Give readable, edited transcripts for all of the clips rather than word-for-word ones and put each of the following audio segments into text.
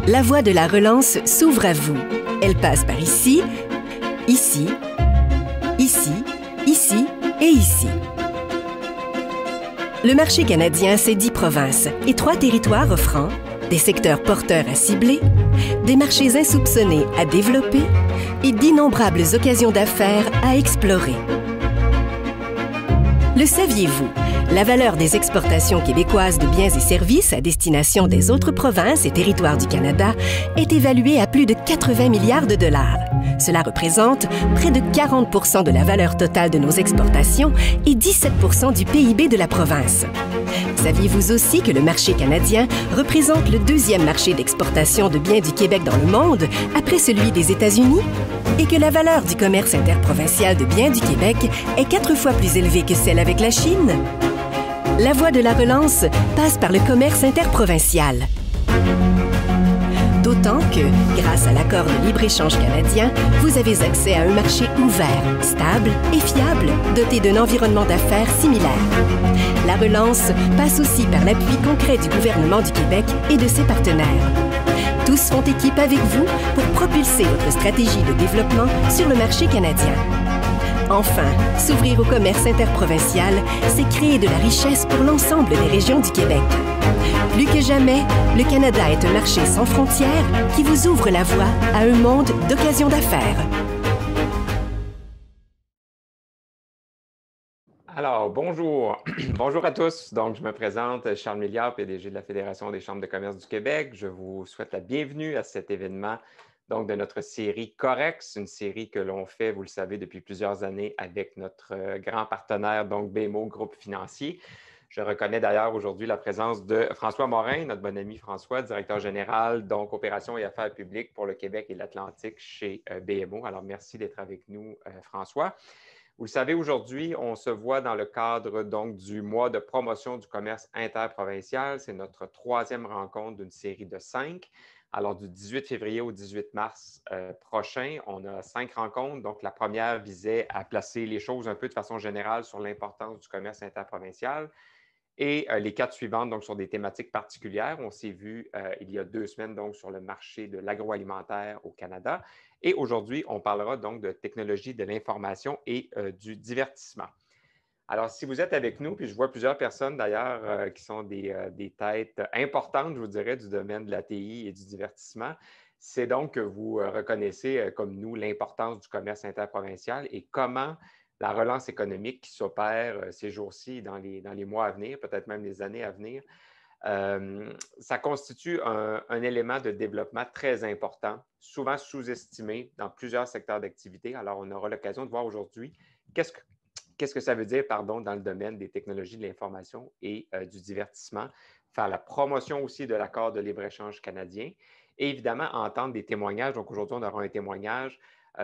La voie de la relance s'ouvre à vous. Elle passe par ici, ici, ici, ici et ici. Le marché canadien, c'est 10 provinces et 3 territoires offrant des secteurs porteurs à cibler, des marchés insoupçonnés à développer et d'innombrables occasions d'affaires à explorer. Le saviez-vous? La valeur des exportations québécoises de biens et services à destination des autres provinces et territoires du Canada est évaluée à plus de 80 milliards de dollars. Cela représente près de 40 % de la valeur totale de nos exportations et 17 % du PIB de la province. Saviez-vous aussi que le marché canadien représente le deuxième marché d'exportation de biens du Québec dans le monde, après celui des États-Unis? Et que la valeur du commerce interprovincial de biens du Québec est 4 fois plus élevée que celle avec la Chine? La voie de la relance passe par le commerce interprovincial. D'autant que, grâce à l'accord de libre-échange canadien, vous avez accès à un marché ouvert, stable et fiable, doté d'un environnement d'affaires similaire. La relance passe aussi par l'appui concret du gouvernement du Québec et de ses partenaires. Tous font équipe avec vous pour propulser votre stratégie de développement sur le marché canadien. Enfin, s'ouvrir au commerce interprovincial, c'est créer de la richesse pour l'ensemble des régions du Québec. Plus que jamais, le Canada est un marché sans frontières qui vous ouvre la voie à un monde d'occasions d'affaires. Alors, bonjour. Bonjour à tous. Donc, je me présente, Charles Milliard, PDG de la Fédération des chambres de commerce du Québec. Je vous souhaite la bienvenue à cet événement donc, de notre série Corex, une série que l'on fait, vous le savez, depuis plusieurs années avec notre grand partenaire, donc BMO Groupe Financier. Je reconnais d'ailleurs aujourd'hui la présence de François Morin, notre bon ami François, directeur général, donc Opérations et Affaires publiques pour le Québec et l'Atlantique chez BMO. Alors, merci d'être avec nous, François. Vous le savez, aujourd'hui, on se voit dans le cadre donc, du mois de promotion du commerce interprovincial. C'est notre 3e rencontre d'une série de 5. Alors, du 18 février au 18 mars prochain, on a 5 rencontres. Donc, la première visait à placer les choses un peu de façon générale sur l'importance du commerce interprovincial. Et les 4 suivantes, donc, sur des thématiques particulières. On s'est vu il y a 2 semaines, donc, sur le marché de l'agroalimentaire au Canada. Et aujourd'hui, on parlera donc de technologie de l'information et du divertissement. Alors, si vous êtes avec nous, puis je vois plusieurs personnes d'ailleurs qui sont des têtes importantes, je vous dirais, du domaine de la TI et du divertissement, c'est donc que vous reconnaissez, comme nous, l'importance du commerce interprovincial et comment la relance économique qui s'opère ces jours-ci dans les mois à venir, peut-être même les années à venir, ça constitue un élément de développement très important, souvent sous-estimé dans plusieurs secteurs d'activité. Alors, on aura l'occasion de voir aujourd'hui qu'est-ce que ça veut dire, pardon, dans le domaine des technologies de l'information et du divertissement, faire la promotion aussi de l'accord de libre-échange canadien et évidemment entendre des témoignages. Donc, aujourd'hui, on aura un témoignage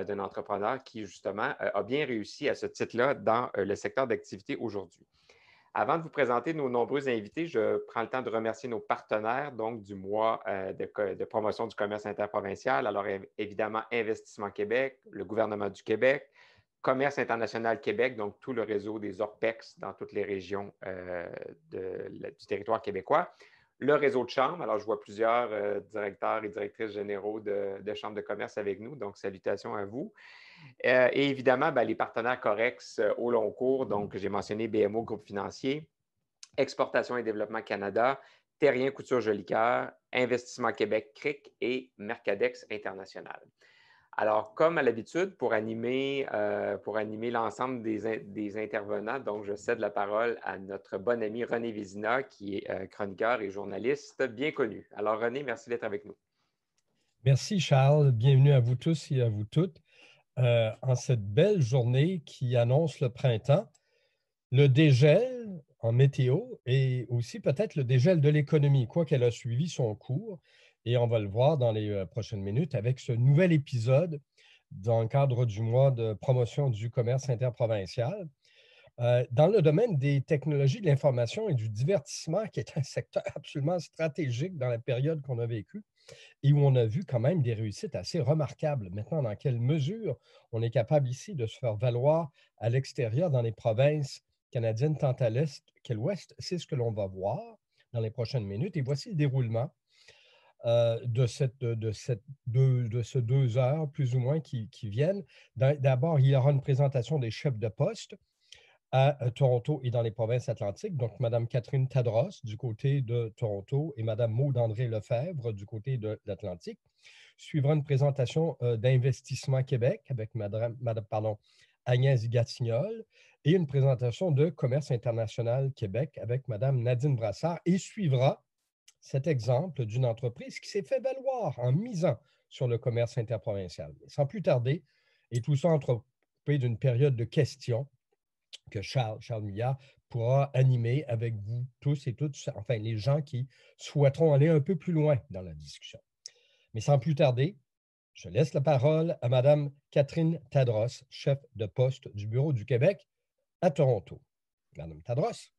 d'un entrepreneur qui, justement, a bien réussi à ce titre-là dans le secteur d'activité aujourd'hui. Avant de vous présenter nos nombreux invités, je prends le temps de remercier nos partenaires donc, du mois de promotion du commerce interprovincial. Alors, évidemment, Investissement Québec, le gouvernement du Québec, Commerce international Québec, donc tout le réseau des ORPEX dans toutes les régions du territoire québécois. Le réseau de chambres, alors je vois plusieurs directeurs et directrices généraux de chambres de commerce avec nous, donc salutations à vous. Et évidemment, les partenaires Corex au long cours, donc j'ai mentionné BMO Groupe Financier, Exportation et Développement Canada, Terrien Couture Jolicoeur, Investissement Québec CRIC et Mercadex International. Alors, comme à l'habitude, pour animer l'ensemble des intervenants, donc je cède la parole à notre bon ami René Vézina, qui est chroniqueur et journaliste bien connu. Alors, René, merci d'être avec nous. Merci, Charles. Bienvenue à vous tous et à vous toutes. En cette belle journée qui annonce le printemps, le dégel en météo et aussi peut-être le dégel de l'économie, quoi qu'elle a suivi son cours. Et on va le voir dans les prochaines minutes avec ce nouvel épisode dans le cadre du mois de promotion du commerce interprovincial. Dans le domaine des technologies de l'information et du divertissement, qui est un secteur absolument stratégique dans la période qu'on a vécue, et où on a vu quand même des réussites assez remarquables. Maintenant, dans quelle mesure on est capable ici de se faire valoir à l'extérieur dans les provinces canadiennes tant à l'est qu'à l'ouest, c'est ce que l'on va voir dans les prochaines minutes. Et voici le déroulement. de ces 2 heures, plus ou moins, qui viennent. D'abord, il y aura une présentation des chefs de poste à Toronto et dans les provinces atlantiques. Donc, Mme Catherine Tadros du côté de Toronto et Mme Maud André Lefebvre du côté de l'Atlantique. Suivra une présentation d'Investissement Québec avec Mme Agnès Gatignol et une présentation de Commerce international Québec avec Mme Nadine Brassard. Et suivra cet exemple d'une entreprise qui s'est fait valoir en misant sur le commerce interprovincial. Sans plus tarder, et tout ça entrecoupé d'une période de questions que Charles Milliard pourra animer avec vous tous et toutes, enfin les gens qui souhaiteront aller un peu plus loin dans la discussion. Mais sans plus tarder, je laisse la parole à Mme Catherine Tadros, chef de poste du Bureau du Québec à Toronto. Mme Tadros.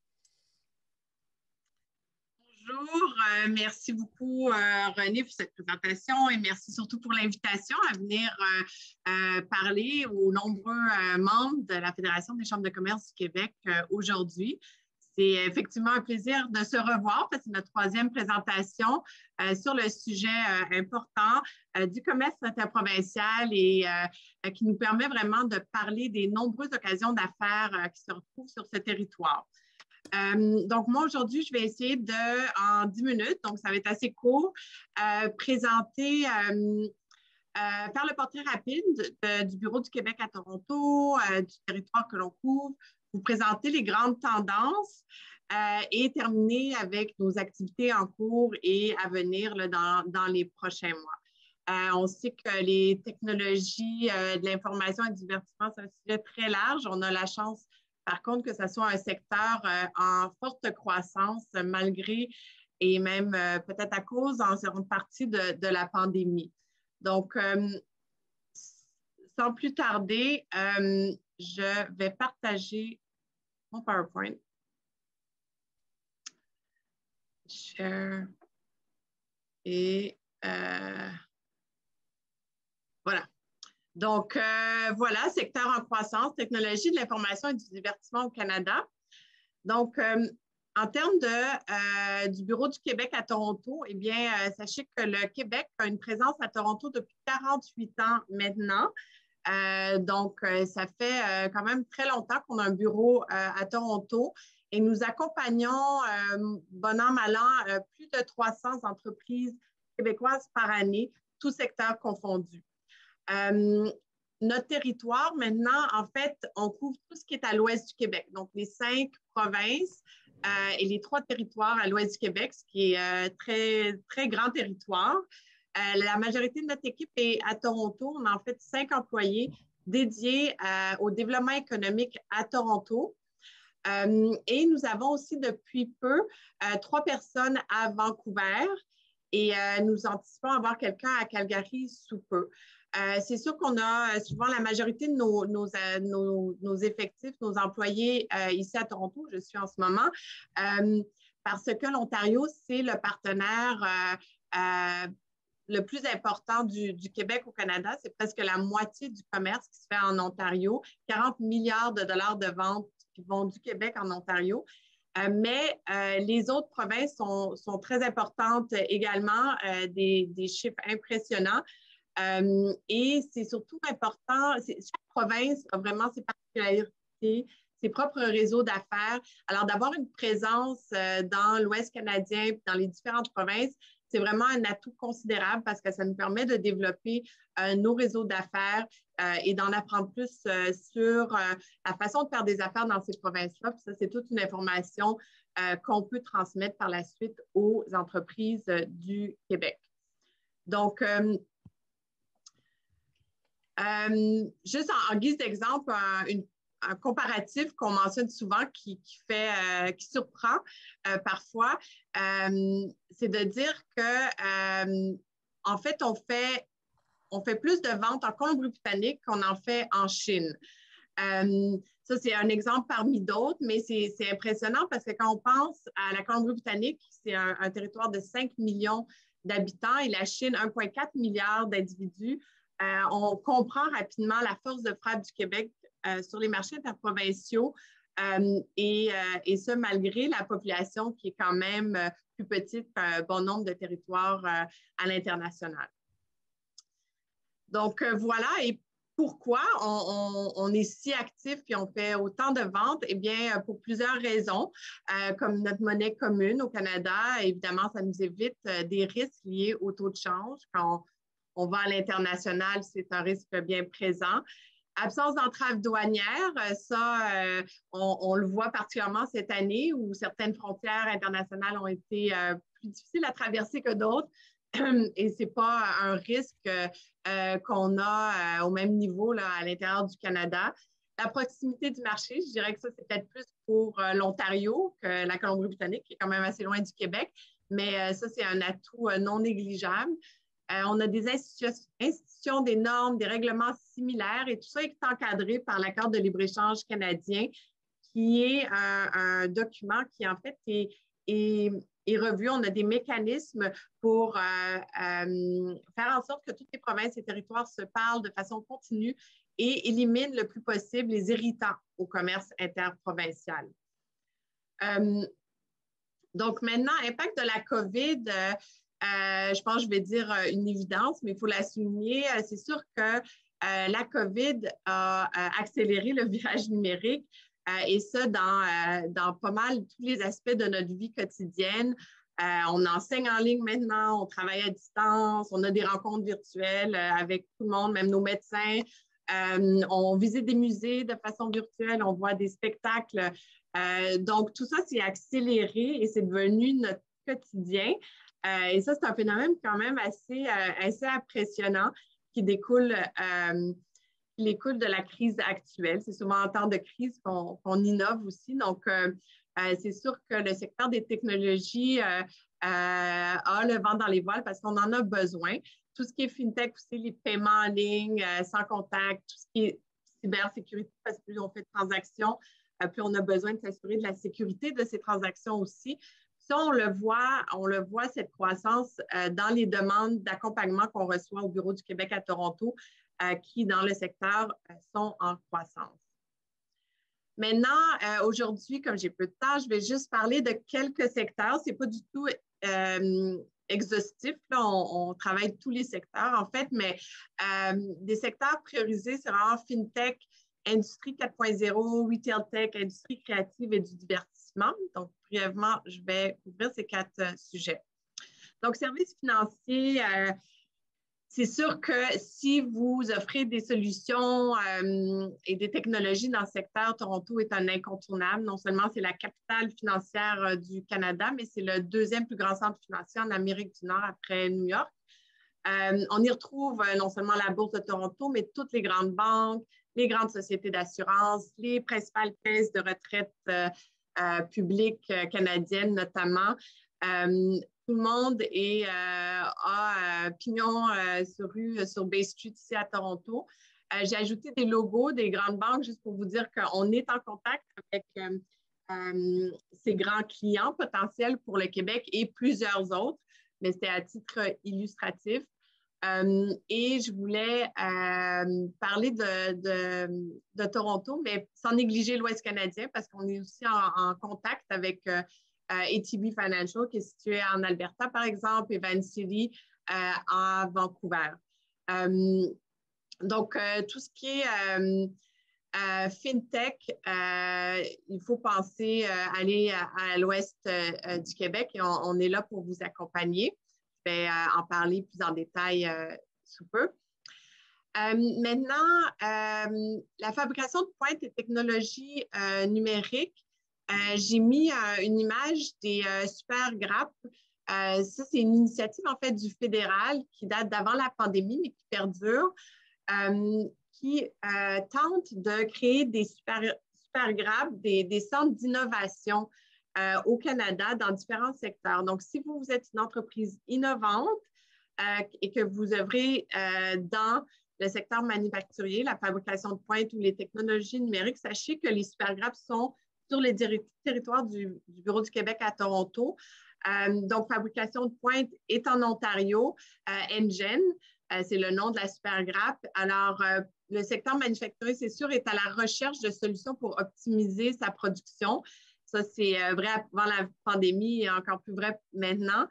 Bonjour, merci beaucoup René pour cette présentation et merci surtout pour l'invitation à venir parler aux nombreux membres de la Fédération des chambres de commerce du Québec aujourd'hui. C'est effectivement un plaisir de se revoir parce que c'est notre 3e présentation sur le sujet important du commerce interprovincial et qui nous permet vraiment de parler des nombreuses occasions d'affaires qui se retrouvent sur ce territoire. Donc, moi, aujourd'hui, je vais essayer en 10 minutes, donc ça va être assez court, présenter, faire le portrait rapide du Bureau du Québec à Toronto, du territoire que l'on couvre, vous présenter les grandes tendances et terminer avec nos activités en cours et à venir là, dans les prochains mois. On sait que les technologies de l'information et du divertissement, c'est un sujet très large. On a la chance par contre, que ce soit un secteur en forte croissance, malgré et même peut-être à cause en seconde partie de la pandémie. Donc, sans plus tarder, je vais partager mon PowerPoint. Share. Et voilà. Donc, voilà, secteur en croissance, technologie de l'information et du divertissement au Canada. Donc, en termes du Bureau du Québec à Toronto, eh bien, sachez que le Québec a une présence à Toronto depuis 48 ans maintenant. Donc, ça fait quand même très longtemps qu'on a un bureau à Toronto et nous accompagnons, bon an, mal an, plus de 300 entreprises québécoises par année, tous secteurs confondus. Notre territoire, maintenant, en fait, on couvre tout ce qui est à l'ouest du Québec, donc les 5 provinces et les 3 territoires à l'ouest du Québec, ce qui est très, très grand territoire. La majorité de notre équipe est à Toronto. On a en fait 5 employés dédiés au développement économique à Toronto. Et nous avons aussi depuis peu 3 personnes à Vancouver et nous anticipons avoir quelqu'un à Calgary sous peu. C'est sûr qu'on a souvent la majorité de nos effectifs, nos employés ici à Toronto, je suis en ce moment, parce que l'Ontario, c'est le partenaire le plus important du Québec au Canada. C'est presque la moitié du commerce qui se fait en Ontario, 40 milliards de dollars de ventes qui vont du Québec en Ontario. Mais les autres provinces sont très importantes également, des chiffres impressionnants. Et c'est surtout important, chaque province a vraiment ses particularités, ses propres réseaux d'affaires. Alors, d'avoir une présence dans l'Ouest canadien, dans les différentes provinces, c'est vraiment un atout considérable parce que ça nous permet de développer nos réseaux d'affaires et d'en apprendre plus sur la façon de faire des affaires dans ces provinces-là. Puis ça, c'est toute une information qu'on peut transmettre par la suite aux entreprises du Québec. Donc, juste en guise d'exemple, un comparatif qu'on mentionne souvent qui surprend parfois, c'est de dire que en fait, on fait plus de ventes en Colombie-Britannique qu'on en fait en Chine. Ça, c'est un exemple parmi d'autres, mais c'est impressionnant parce que quand on pense à la Colombie-Britannique, c'est un territoire de 5 millions d'habitants et la Chine, 1,4 milliard d'individus. On comprend rapidement la force de frappe du Québec sur les marchés interprovinciaux et ce, malgré la population qui est quand même plus petite qu'un bon nombre de territoires à l'international. Donc, voilà. Et pourquoi on est si actif et on fait autant de ventes? Eh bien, pour plusieurs raisons. Comme notre monnaie commune au Canada, évidemment, ça nous évite des risques liés au taux de change. Quand on va à l'international, c'est un risque bien présent. Absence d'entrave douanière, ça, on le voit particulièrement cette année où certaines frontières internationales ont été plus difficiles à traverser que d'autres. Et ce n'est pas un risque qu'on a au même niveau là, à l'intérieur du Canada. La proximité du marché, je dirais que ça, c'est peut-être plus pour l'Ontario que la Colombie-Britannique, qui est quand même assez loin du Québec, mais ça, c'est un atout non négligeable. On a des institutions, des normes, des règlements similaires et tout ça est encadré par l'accord de libre-échange canadien, qui est un document qui, en fait, est revu. On a des mécanismes pour faire en sorte que toutes les provinces et territoires se parlent de façon continue et éliminent le plus possible les irritants au commerce interprovincial. Donc maintenant, impact de la COVID, je pense que je vais dire une évidence, mais il faut la souligner. C'est sûr que la COVID a accéléré le virage numérique et ça dans pas mal tous les aspects de notre vie quotidienne. On enseigne en ligne maintenant, on travaille à distance, on a des rencontres virtuelles avec tout le monde, même nos médecins. On visite des musées de façon virtuelle, on voit des spectacles. Donc, tout ça, c'est accéléré et c'est devenu notre quotidien. Et ça, c'est un phénomène quand même assez impressionnant qui découle de la crise actuelle. C'est souvent en temps de crise qu'on innove aussi. Donc, c'est sûr que le secteur des technologies a le vent dans les voiles parce qu'on en a besoin. Tout ce qui est fintech aussi, les paiements en ligne, sans contact, tout ce qui est cybersécurité, parce que plus on fait de transactions, plus on a besoin de s'assurer de la sécurité de ces transactions aussi. Ça, on le voit cette croissance dans les demandes d'accompagnement qu'on reçoit au Bureau du Québec à Toronto, qui, dans le secteur, sont en croissance. Maintenant, aujourd'hui, comme j'ai peu de temps, je vais juste parler de quelques secteurs. Ce n'est pas du tout exhaustif. Là, on travaille tous les secteurs, en fait, mais des secteurs priorisés, c'est vraiment FinTech, Industrie 4.0, Retail Tech, Industrie créative et du divertissement. Donc, brièvement, je vais couvrir ces 4 sujets. Donc, services financiers, c'est sûr que si vous offrez des solutions et des technologies dans le secteur, Toronto est un incontournable. Non seulement c'est la capitale financière du Canada, mais c'est le 2e plus grand centre financier en Amérique du Nord après New York. On y retrouve non seulement la Bourse de Toronto, mais toutes les grandes banques, les grandes sociétés d'assurance, les principales caisses de retraite publiques canadiennes notamment. Tout le monde a pignon sur rue sur Bay Street ici à Toronto. J'ai ajouté des logos des grandes banques juste pour vous dire qu'on est en contact avec ces grands clients potentiels pour le Québec et plusieurs autres, mais c'était à titre illustratif. Et je voulais parler de Toronto, mais sans négliger l'Ouest canadien parce qu'on est aussi en contact avec ATB Financial, qui est situé en Alberta, par exemple, et Vancity à Vancouver. Donc, tout ce qui est FinTech, il faut penser aller à l'ouest du Québec et on est là pour vous accompagner. Je vais en parler plus en détail sous peu. Maintenant, la fabrication de pointe et technologies numériques. J'ai mis une image des super grappes. Ça, c'est une initiative en fait du fédéral qui date d'avant la pandémie, mais qui perdure, qui tente de créer des super grappes, des centres d'innovation au Canada dans différents secteurs. Donc, si vous êtes une entreprise innovante et que vous œuvrez dans le secteur manufacturier, la fabrication de pointe ou les technologies numériques, sachez que les super grappes sont sur les territoires du Bureau du Québec à Toronto. Donc, fabrication de pointe est en Ontario, Engine. c'est le nom de la Supergrappe. Alors, le secteur manufacturier, c'est sûr, est à la recherche de solutions pour optimiser sa production. Ça, c'est vrai avant la pandémie et encore plus vrai maintenant.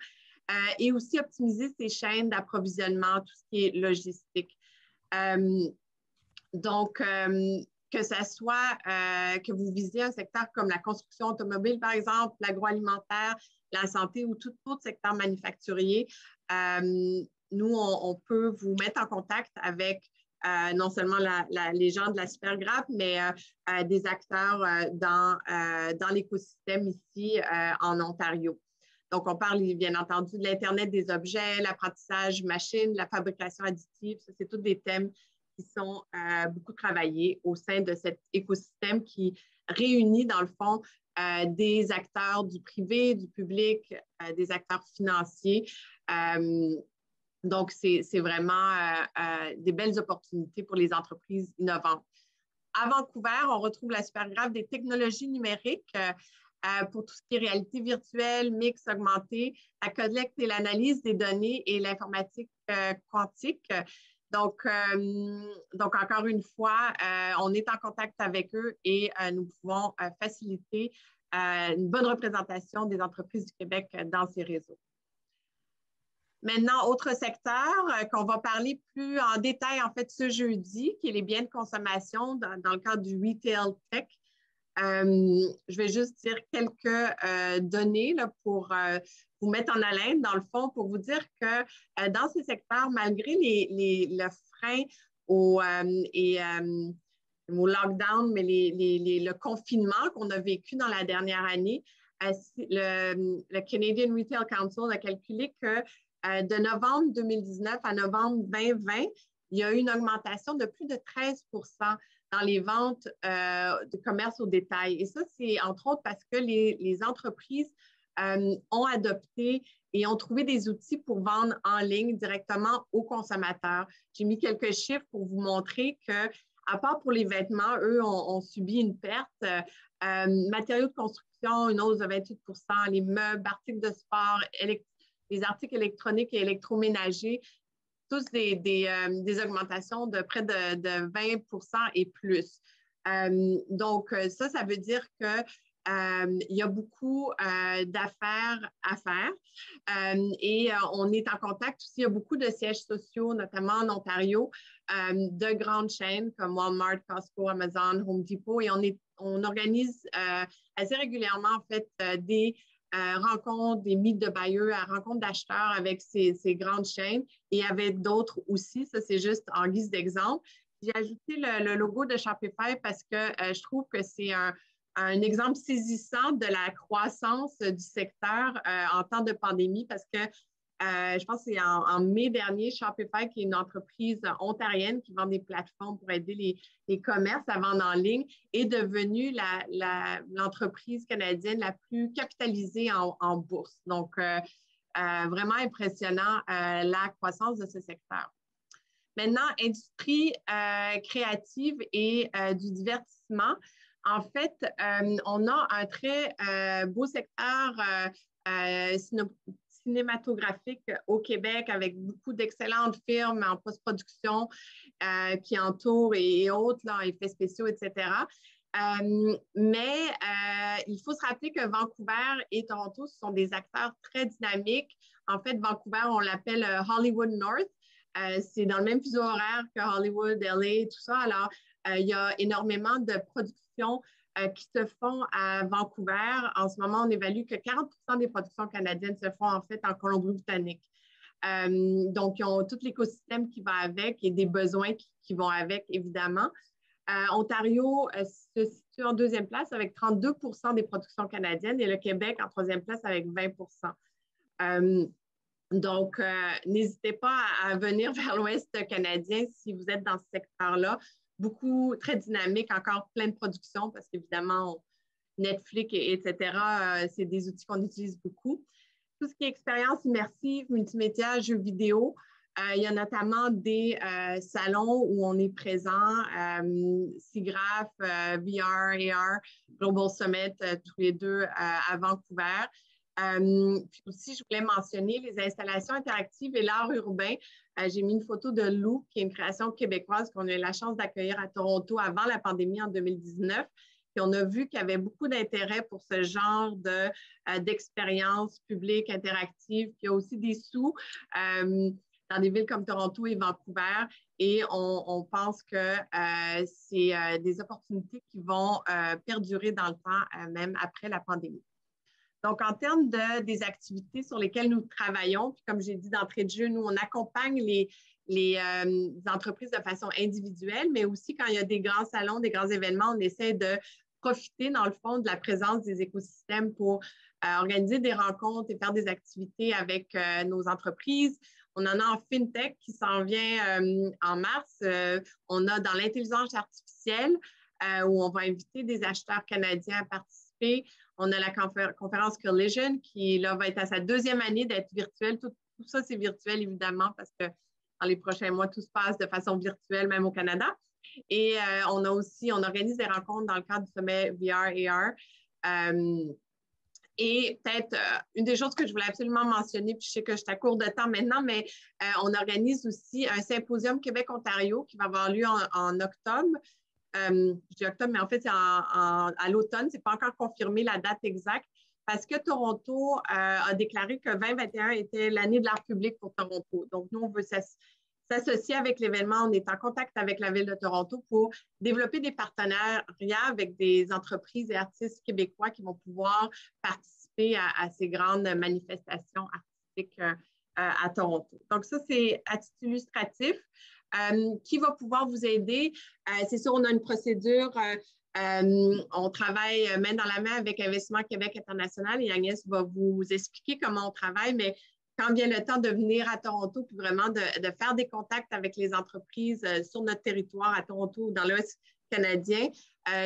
Et aussi optimiser ses chaînes d'approvisionnement, tout ce qui est logistique. Donc, que ce soit que vous visez un secteur comme la construction automobile, par exemple, l'agroalimentaire, la santé ou tout autre secteur manufacturier, nous, on peut vous mettre en contact avec non seulement les gens de la Supergrappe, mais des acteurs dans l'écosystème ici en Ontario. Donc, on parle bien entendu de l'Internet des objets, l'apprentissage machine, la fabrication additive. Ça, c'est tous des thèmes qui sont beaucoup travaillés au sein de cet écosystème qui réunit, dans le fond, des acteurs du privé, du public, des acteurs financiers. Donc, c'est vraiment des belles opportunités pour les entreprises innovantes. À Vancouver, on retrouve la Supergrappe des technologies numériques pour tout ce qui est réalité virtuelle, mix augmenté, la collecte et l'analyse des données et l'informatique quantique. Donc, encore une fois, on est en contact avec eux et nous pouvons faciliter une bonne représentation des entreprises du Québec dans ces réseaux. Maintenant, autre secteur qu'on va parler plus en détail, en fait, ce jeudi, qui est les biens de consommation dans le cadre du Retail Tech. Je vais juste dire quelques données là, pour vous mettre en haleine, dans le fond, pour vous dire que dans ces secteurs, malgré le frein au lockdown, mais le confinement qu'on a vécu dans la dernière année, le Canadian Retail Council a calculé que de novembre 2019 à novembre 2020, il y a eu une augmentation de plus de 13 dans les ventes de commerce au détail. Et ça, c'est entre autres parce que les entreprises ont adopté et ont trouvé des outils pour vendre en ligne directement aux consommateurs. J'ai mis quelques chiffres pour vous montrer que, à part pour les vêtements, eux ont subi une perte. Matériaux de construction, une hausse de 28 %, les meubles, articles de sport, les articles électroniques et électroménagers, tous des augmentations de près de 20 % et plus. Donc, ça veut dire que il y a beaucoup d'affaires à faire et on est en contact aussi. Il y a beaucoup de sièges sociaux, notamment en Ontario, de grandes chaînes comme Walmart, Costco, Amazon, Home Depot et on organise assez régulièrement en fait des rencontres, des meet de bailleurs, rencontres d'acheteurs avec ces grandes chaînes et avec d'autres aussi. Ça, c'est juste en guise d'exemple. J'ai ajouté le logo de Shopify parce que je trouve que c'est un exemple saisissant de la croissance du secteur en temps de pandémie parce que je pense que c'est en mai dernier, Shopify, qui est une entreprise ontarienne qui vend des plateformes pour aider les commerces à vendre en ligne, est devenue l'entreprise canadienne la plus capitalisée en bourse. Donc, vraiment impressionnant la croissance de ce secteur. Maintenant, industrie créative et du divertissement. En fait, on a un très beau secteur cinématographique au Québec avec beaucoup d'excellentes firmes en post-production qui entourent et autres, là, effets spéciaux, etc. Mais il faut se rappeler que Vancouver et Toronto sont des acteurs très dynamiques. En fait, Vancouver, on l'appelle Hollywood North. C'est dans le même fuseau horaire que Hollywood, LA, tout ça. Alors, il y a énormément de productions qui se font à Vancouver. En ce moment, on évalue que 40 % des productions canadiennes se font en fait en Colombie-Britannique. Donc, ils ont tout l'écosystème qui va avec et des besoins qui vont avec, évidemment. Ontario se situe en deuxième place avec 32 % des productions canadiennes et le Québec en troisième place avec 20 %. Donc, n'hésitez pas à venir vers l'Ouest canadien si vous êtes dans ce secteur-là. Beaucoup, très dynamique, encore plein de productions parce qu'évidemment, Netflix, etc., c'est des outils qu'on utilise beaucoup. Tout ce qui est expérience immersive, multimédia, jeux vidéo, il y a notamment des salons où on est présent, SIGGRAPH, VR, AR, Global Summit, tous les deux à Vancouver. Puis aussi, je voulais mentionner les installations interactives et l'art urbain. J'ai mis une photo de Lou, qui est une création québécoise qu'on a eu la chance d'accueillir à Toronto avant la pandémie en 2019. Puis on a vu qu'il y avait beaucoup d'intérêt pour ce genre d'expérience publique interactive. Puis il y a aussi des sous dans des villes comme Toronto et Vancouver. Et on pense que c'est des opportunités qui vont perdurer dans le temps, même après la pandémie. Donc, en termes des activités sur lesquelles nous travaillons, puis comme j'ai dit d'entrée de jeu, nous, on accompagne les entreprises de façon individuelle, mais aussi quand il y a des grands salons, des grands événements, on essaie de profiter, dans le fond, de la présence des écosystèmes pour organiser des rencontres et faire des activités avec nos entreprises. On en a en FinTech qui s'en vient en mars. On a dans l'intelligence artificielle où on va inviter des acheteurs canadiens à participer. On a la conférence Collision qui là, va être à sa 2e année d'être virtuelle. Tout ça, c'est virtuel, évidemment, parce que dans les prochains mois, tout se passe de façon virtuelle, même au Canada. Et on organise des rencontres dans le cadre du sommet VR/AR. Et peut-être une des choses que je voulais absolument mentionner, puis je sais que je suis à court de temps maintenant, mais on organise aussi un symposium Québec-Ontario qui va avoir lieu en octobre. Je dis octobre, mais en fait, c'est à l'automne. Ce n'est pas encore confirmé la date exacte parce que Toronto a déclaré que 2021 était l'année de l'art public pour Toronto. Donc, nous, on veut s'associer avec l'événement. On est en contact avec la Ville de Toronto pour développer des partenariats avec des entreprises et artistes québécois qui vont pouvoir participer à ces grandes manifestations artistiques à Toronto. Donc, ça, c'est à titre illustratif. Qui va pouvoir vous aider? C'est sûr, on a une procédure. On travaille main dans la main avec Investissement Québec International et Agnès va vous expliquer comment on travaille, mais quand vient le temps de venir à Toronto, puis vraiment de faire des contacts avec les entreprises sur notre territoire à Toronto ou dans l'Ouest canadien,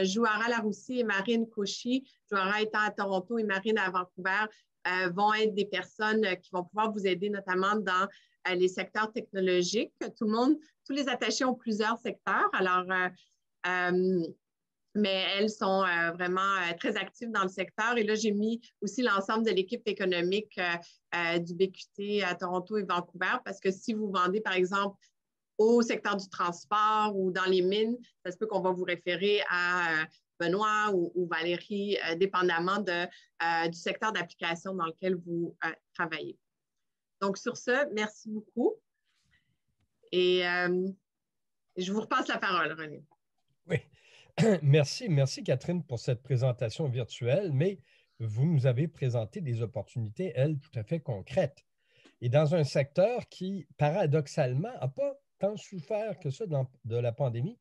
Jouara Laroussi et Marine Cauchy, Jouara étant à Toronto et Marine à Vancouver, vont être des personnes qui vont pouvoir vous aider notamment dans les secteurs technologiques. Tous les attachés ont plusieurs secteurs. Alors, mais elles sont vraiment très actives dans le secteur. Et là, j'ai mis aussi l'ensemble de l'équipe économique du BQT à Toronto et Vancouver parce que si vous vendez, par exemple, au secteur du transport ou dans les mines, ça se peut qu'on va vous référer à Benoît ou Valérie, dépendamment du secteur d'application dans lequel vous travaillez. Donc, sur ce, merci beaucoup. Et je vous repasse la parole, René. Oui, merci Catherine pour cette présentation virtuelle, mais vous nous avez présenté des opportunités, elles, tout à fait concrètes. Et dans un secteur qui, paradoxalement, n'a pas tant souffert que ça de la pandémie,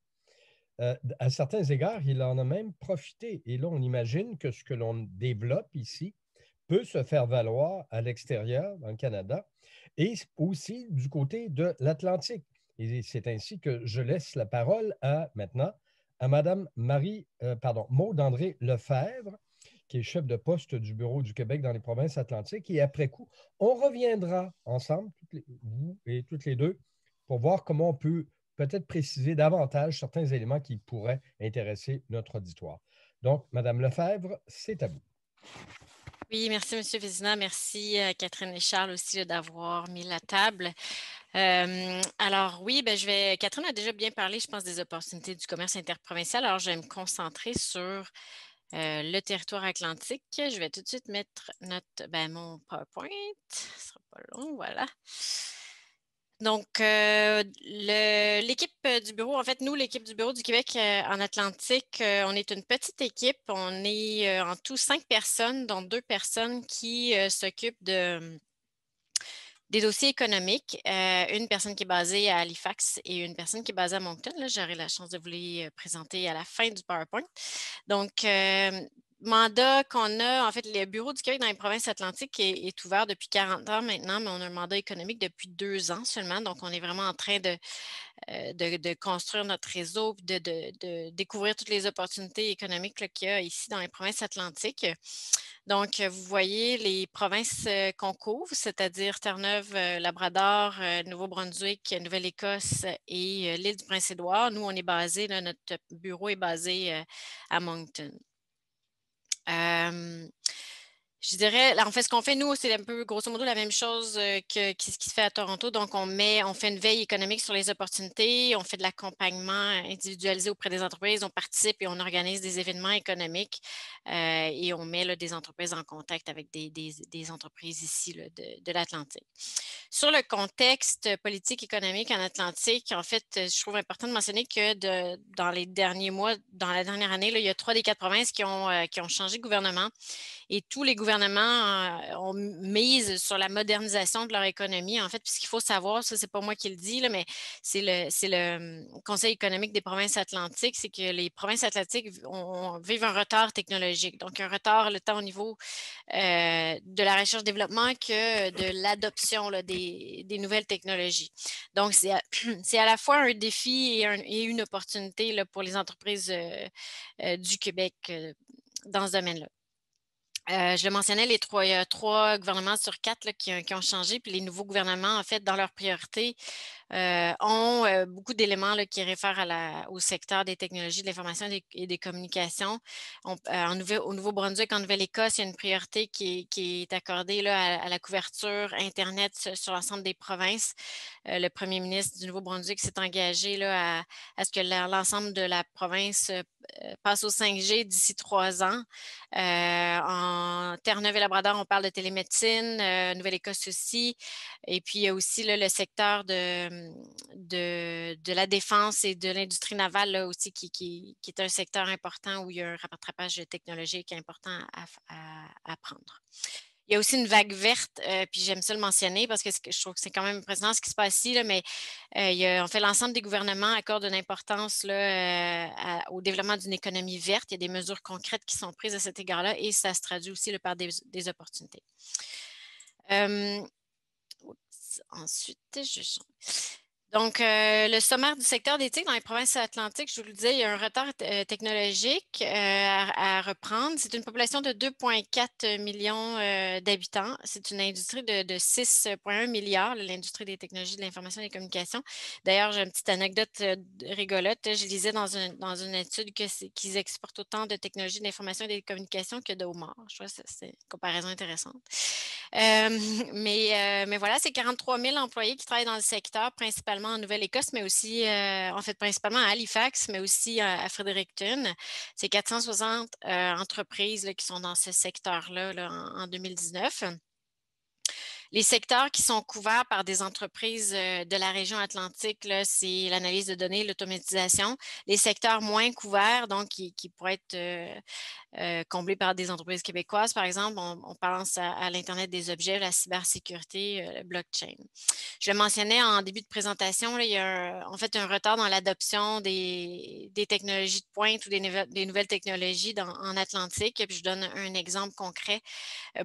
à certains égards, il en a même profité. Et là, on imagine que ce que l'on développe ici peut se faire valoir à l'extérieur, dans le Canada, et aussi du côté de l'Atlantique. Et c'est ainsi que je laisse la parole maintenant à Mme Maud-André Lefebvre, qui est chef de poste du Bureau du Québec dans les provinces atlantiques. Et après coup, on reviendra ensemble, vous et toutes les deux, pour voir comment on peut peut-être préciser davantage certains éléments qui pourraient intéresser notre auditoire. Donc, Mme Lefebvre, c'est à vous. Oui, merci, M. Vézina. Merci à Catherine et Charles aussi d'avoir mis la table. Alors oui, Catherine a déjà bien parlé, je pense, des opportunités du commerce interprovincial. Alors, je vais me concentrer sur le territoire atlantique. Je vais tout de suite mettre mon PowerPoint. Ce ne sera pas long, voilà. Donc, l'équipe du bureau, en fait, nous, l'équipe du bureau du Québec en Atlantique, on est une petite équipe. On est en tout 5 personnes, dont 2 personnes qui s'occupent des dossiers économiques. Une personne qui est basée à Halifax et une personne qui est basée à Moncton. Là, j'aurai la chance de vous les présenter à la fin du PowerPoint. Donc, mandat qu'on a, en fait, le bureau du Québec dans les provinces atlantiques est ouvert depuis 40 ans maintenant, mais on a un mandat économique depuis 2 ans seulement. Donc, on est vraiment en train de construire notre réseau, de découvrir toutes les opportunités économiques qu'il y a ici dans les provinces atlantiques. Donc, vous voyez les provinces qu'on couvre, c'est-à-dire Terre-Neuve, Labrador, Nouveau-Brunswick, Nouvelle-Écosse et l'île du Prince-Édouard. Nous, on est basé, notre bureau est basé à Moncton. Je dirais, là, en fait, ce qu'on fait, nous, c'est un peu, grosso modo, la même chose qui se fait à Toronto. Donc, on fait une veille économique sur les opportunités, on fait de l'accompagnement individualisé auprès des entreprises, on participe et on organise des événements économiques et on met là, des entreprises en contact avec des entreprises ici là, de l'Atlantique. Sur le contexte politique économique en Atlantique, en fait, je trouve important de mentionner que dans les derniers mois, dans la dernière année, là, il y a 3 des 4 provinces qui ont changé de gouvernement. Et tous les gouvernements ont mise sur la modernisation de leur économie. En fait, puis ce qu'il faut savoir, ça, c'est pas moi qui le dis, là, mais c'est le Conseil économique des provinces atlantiques, c'est que les provinces atlantiques vivent un retard technologique. Donc, un retard, le temps au niveau de la recherche-développement que de l'adoption des nouvelles technologies. Donc, c'est à la fois un défi et une opportunité là, pour les entreprises du Québec dans ce domaine-là. Je le mentionnais, il y a 3 gouvernements sur 4 là, qui ont changé, puis les nouveaux gouvernements, en fait, dans leurs priorités, ont beaucoup d'éléments là, qui réfèrent au secteur des technologies de l'information et des communications. Au Nouveau-Brunswick, en Nouvelle-Écosse, il y a une priorité qui est accordée là, à la couverture Internet sur l'ensemble des provinces. Le premier ministre du Nouveau-Brunswick s'est engagé là, à ce que l'ensemble de la province passe au 5G d'ici 3 ans. En Terre-Neuve et Labrador, on parle de télémédecine, Nouvelle-Écosse aussi. Et puis, il y a aussi là, le secteur de la défense et de l'industrie navale là, aussi, qui est un secteur important où il y a un rattrapage technologique important à prendre. Il y a aussi une vague verte, puis j'aime ça le mentionner parce que je trouve que c'est quand même impressionnant ce qui se passe ici, là, mais en fait, l'ensemble des gouvernements accordent une importance là, au développement d'une économie verte. Il y a des mesures concrètes qui sont prises à cet égard-là et ça se traduit aussi là, par des opportunités. Ensuite, donc, le sommaire du secteur d'éthique dans les provinces atlantiques, je vous le disais, il y a un retard technologique à reprendre. C'est une population de 2,4 millions d'habitants. C'est une industrie de 6,1 milliards, l'industrie des technologies de l'information et des communications. D'ailleurs, j'ai une petite anecdote rigolote. Je lisais dans une étude qu'ils exportent autant de technologies de l'information et des communications que de homards. Je trouve que c'est une comparaison intéressante. Mais voilà, c'est 43 000 employés qui travaillent dans le secteur, principalement en Nouvelle-Écosse, mais aussi, en fait, principalement à Halifax, mais aussi à Fredericton. C'est 460 entreprises là, qui sont dans ce secteur-là là, en 2019. Les secteurs qui sont couverts par des entreprises de la région atlantique, c'est l'analyse de données, l'automatisation. Les secteurs moins couverts, donc qui pourraient être comblés par des entreprises québécoises, par exemple, on pense à l'Internet des objets, la cybersécurité, le blockchain. Je le mentionnais en début de présentation, là, il y a en fait un retard dans l'adoption des technologies de pointe ou des nouvelles technologies en Atlantique. Puis je donne un exemple concret.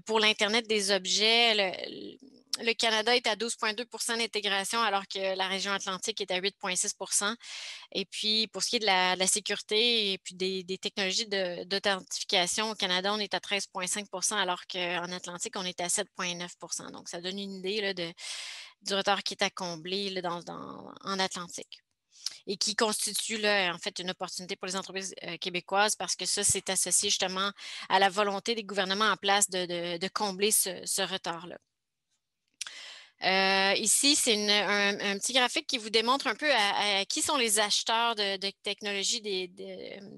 Pour l'Internet des objets, le Canada est à 12,2 d'intégration alors que la région atlantique est à 8,6 Et puis, pour ce qui est de la sécurité et puis des technologies d'authentification, au Canada, on est à 13,5 alors qu'en Atlantique, on est à 7,9 Donc, ça donne une idée là, du retard qui est à combler là, en Atlantique et qui constitue là, en fait une opportunité pour les entreprises québécoises parce que ça, c'est associé justement à la volonté des gouvernements en place de combler ce retard-là. Ici, c'est un petit graphique qui vous démontre un peu à qui sont les acheteurs de technologies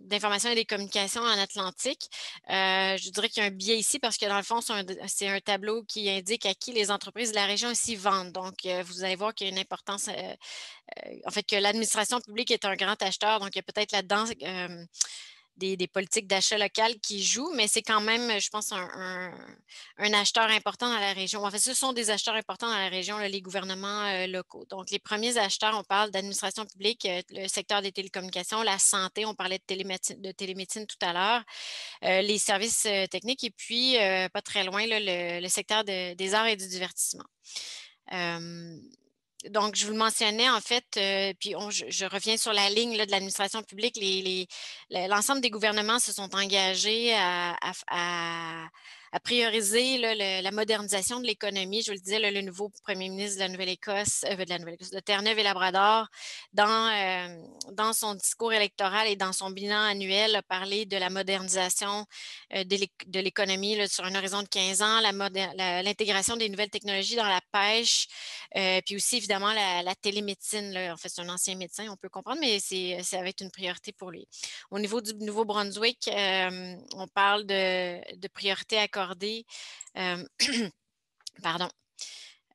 d'information et des communications en Atlantique. Je dirais qu'il y a un biais ici parce que dans le fond, c'est un tableau qui indique à qui les entreprises de la région ici vendent. Donc, vous allez voir qu'il y a une importance, en fait, que l'administration publique est un grand acheteur. Donc, il y a peut-être là-dedans des politiques d'achat local qui jouent, mais c'est quand même, je pense, un acheteur important dans la région. En fait, ce sont des acheteurs importants dans la région, là, les gouvernements locaux. Donc, les premiers acheteurs, on parle d'administration publique, le secteur des télécommunications, la santé, on parlait de télémédecine tout à l'heure, les services techniques et puis, pas très loin, là, le secteur des arts et du divertissement. Donc, je vous le mentionnais, en fait, puis je reviens sur la ligne là, de l'administration publique. L'ensemble des gouvernements se sont engagés à à prioriser là, la modernisation de l'économie. Je vous le disais, là, le nouveau premier ministre de la Nouvelle-Écosse, de Terre-Neuve et Labrador, dans son discours électoral et dans son bilan annuel, a parlé de la modernisation de l'économie sur un horizon de 15 ans, l'intégration des nouvelles technologies dans la pêche, puis aussi évidemment la télémédecine. Là. En fait, c'est un ancien médecin, on peut comprendre, mais ça va être une priorité pour lui. Au niveau du Nouveau-Brunswick, on parle de priorité accordée pardon,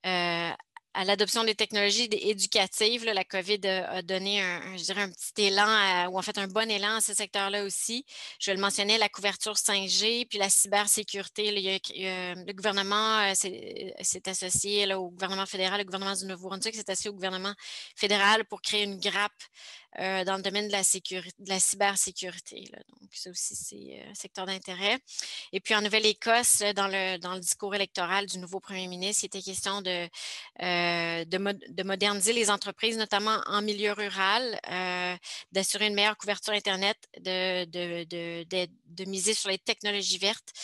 à l'adoption des technologies éducatives. Là, la COVID a donné je dirais un petit élan, ou en fait un bon élan à ce secteur-là aussi. Je le mentionnais, la couverture 5G, puis la cybersécurité. Là, le gouvernement s'est associé là, au gouvernement fédéral, le gouvernement du Nouveau-Brunswick s'est associé au gouvernement fédéral pour créer une grappe dans le domaine de la cybersécurité. Là. Donc, ça aussi, c'est un secteur d'intérêt. Et puis, en Nouvelle-Écosse, dans le discours électoral du nouveau premier ministre, il était question de moderniser les entreprises, notamment en milieu rural, d'assurer une meilleure couverture Internet, de miser sur les technologies vertes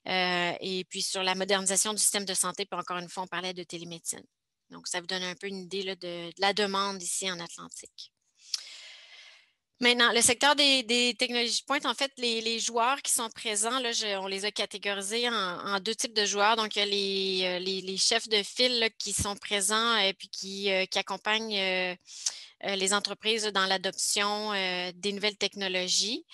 et puis sur la modernisation du système de santé. Puis encore une fois, on parlait de télémédecine. Donc, ça vous donne un peu une idée là, de la demande ici en Atlantique. Maintenant, le secteur des technologies de pointe, en fait, les joueurs qui sont présents, là, on les a catégorisés en deux types de joueurs. Donc, il y a les chefs de file là, qui sont présents et puis qui accompagnent les entreprises dans l'adoption des nouvelles technologies.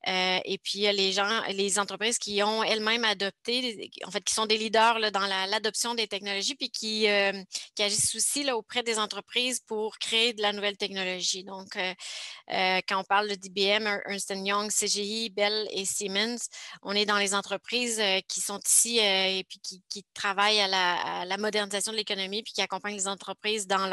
Et puis, il y a les entreprises qui ont elles-mêmes adopté, en fait, qui sont des leaders là, dans l'adoption des technologies, puis qui agissent aussi là, auprès des entreprises pour créer de la nouvelle technologie. Donc, quand on parle d'IBM, Ernst & Young, CGI, Bell et Siemens, on est dans les entreprises qui sont ici et puis qui travaillent à la modernisation de l'économie puis qui accompagnent les entreprises dans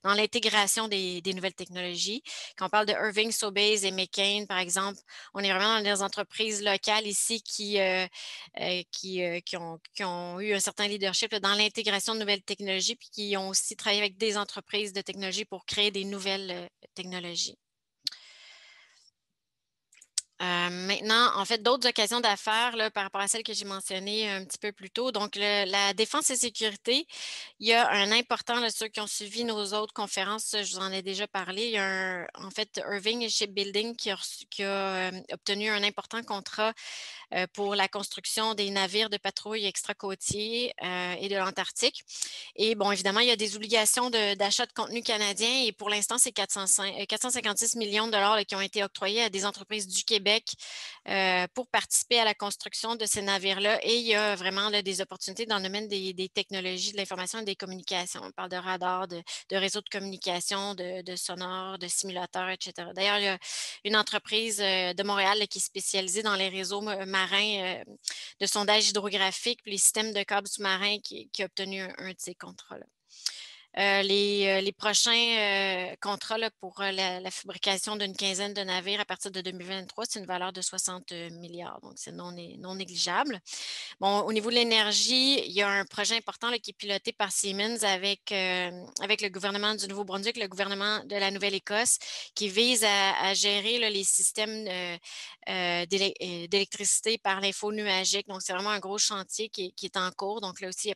l'intégration des nouvelles technologies. Quand on parle de Irving, Sobeys et McCain, par exemple, on est vraiment dans des entreprises locales ici qui ont eu un certain leadership dans l'intégration de nouvelles technologies puis qui ont aussi travaillé avec des entreprises de technologie pour créer des nouvelles technologies. Maintenant, en fait, d'autres occasions d'affaires par rapport à celles que j'ai mentionnées un petit peu plus tôt. Donc, la défense et sécurité, il y a un important, là, ceux qui ont suivi nos autres conférences, je vous en ai déjà parlé. Il y a en fait, Irving Shipbuilding qui a obtenu un important contrat pour la construction des navires de patrouille extra-côtiers et de l'Antarctique. Et bon, évidemment, il y a des obligations d'achat de contenu canadien et pour l'instant, c'est 456 millions de dollars qui ont été octroyés à des entreprises du Québec pour participer à la construction de ces navires-là. Et il y a vraiment là, des opportunités dans le domaine des technologies, de l'information et des communications. On parle de radars, de réseaux de communication, de sonores, de simulateurs, etc. D'ailleurs, il y a une entreprise de Montréal là, qui est spécialisée dans les réseaux marins de sondage hydrographique, puis les systèmes de câbles sous-marins qui a obtenu un de ces contrats-là. Les prochains contrats là, pour la fabrication d'une quinzaine de navires à partir de 2023, c'est une valeur de 60 milliards, donc c'est non négligeable. Bon, au niveau de l'énergie, il y a un projet important là, qui est piloté par Siemens avec le gouvernement du Nouveau-Brunswick, le gouvernement de la Nouvelle-Écosse, qui vise à gérer là, les systèmes d'électricité par l'info nuagique. Donc, c'est vraiment un gros chantier qui est en cours. Donc, là aussi,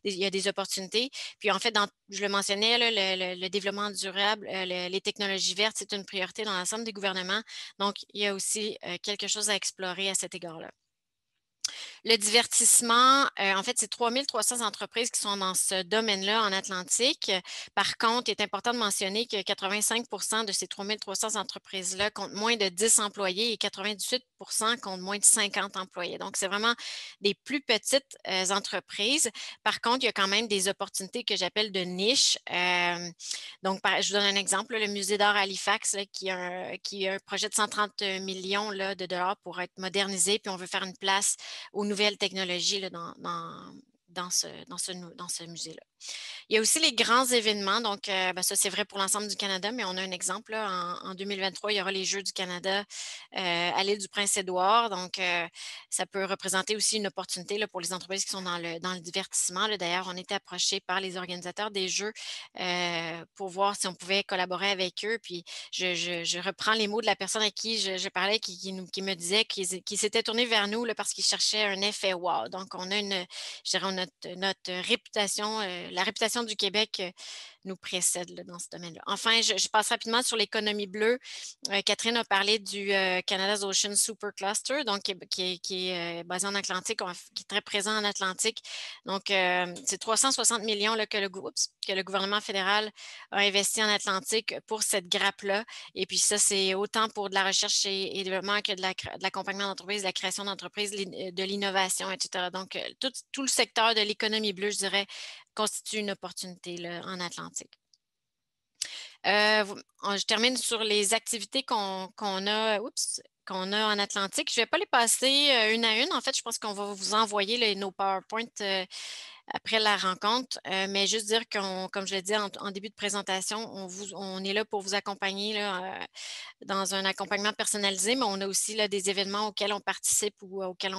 il y a des opportunités. Puis, en fait, je le mentionnais, là, le développement durable, les technologies vertes, c'est une priorité dans l'ensemble des gouvernements. Donc, il y a aussi quelque chose à explorer à cet égard-là. Le divertissement, en fait, c'est 3300 entreprises qui sont dans ce domaine-là en Atlantique. Par contre, il est important de mentionner que 85 de ces 3300 entreprises-là comptent moins de 10 employés et 98 comptent moins de 50 employés. Donc, c'est vraiment des plus petites entreprises. Par contre, il y a quand même des opportunités que j'appelle de niche. Donc, je vous donne un exemple. Le Musée d'art Halifax, là, qui a un projet de 130 millions là, de dollars pour être modernisé, puis on veut faire une place aux nouvelles technologies là, dans ce musée-là. Il y a aussi les grands événements. Donc, ça, c'est vrai pour l'ensemble du Canada, mais on a un exemple. Là, en 2023, il y aura les Jeux du Canada à l'île du Prince-Édouard. Donc, ça peut représenter aussi une opportunité là, pour les entreprises qui sont dans le divertissement. D'ailleurs, on était approchés par les organisateurs des Jeux pour voir si on pouvait collaborer avec eux. Puis, je reprends les mots de la personne à qui je parlais qui me disait qu'il s'était tourné vers nous là, parce qu'il cherchait un effet wow. Donc, on a notre réputation, la réputation du Québec nous précède là, dans ce domaine-là. Enfin, je passe rapidement sur l'économie bleue. Catherine a parlé du Canada's Ocean Supercluster, donc qui est basé en Atlantique, qui est très présent en Atlantique. Donc, c'est 360 millions là, que le gouvernement fédéral a investi en Atlantique pour cette grappe-là. Et puis ça, c'est autant pour de la recherche et développement que de l'accompagnement d'entreprises, de la création d'entreprises, de l'innovation, etc. Donc, tout le secteur de l'économie bleue, je dirais, constitue une opportunité là, en Atlantique. Je termine sur les activités qu'on a en Atlantique. Je ne vais pas les passer une à une. En fait, je pense qu'on va vous envoyer nos PowerPoint après la rencontre, mais juste dire comme je l'ai dit en début de présentation, on est là pour vous accompagner là, dans un accompagnement personnalisé, mais on a aussi là, des événements auxquels on participe ou auxquels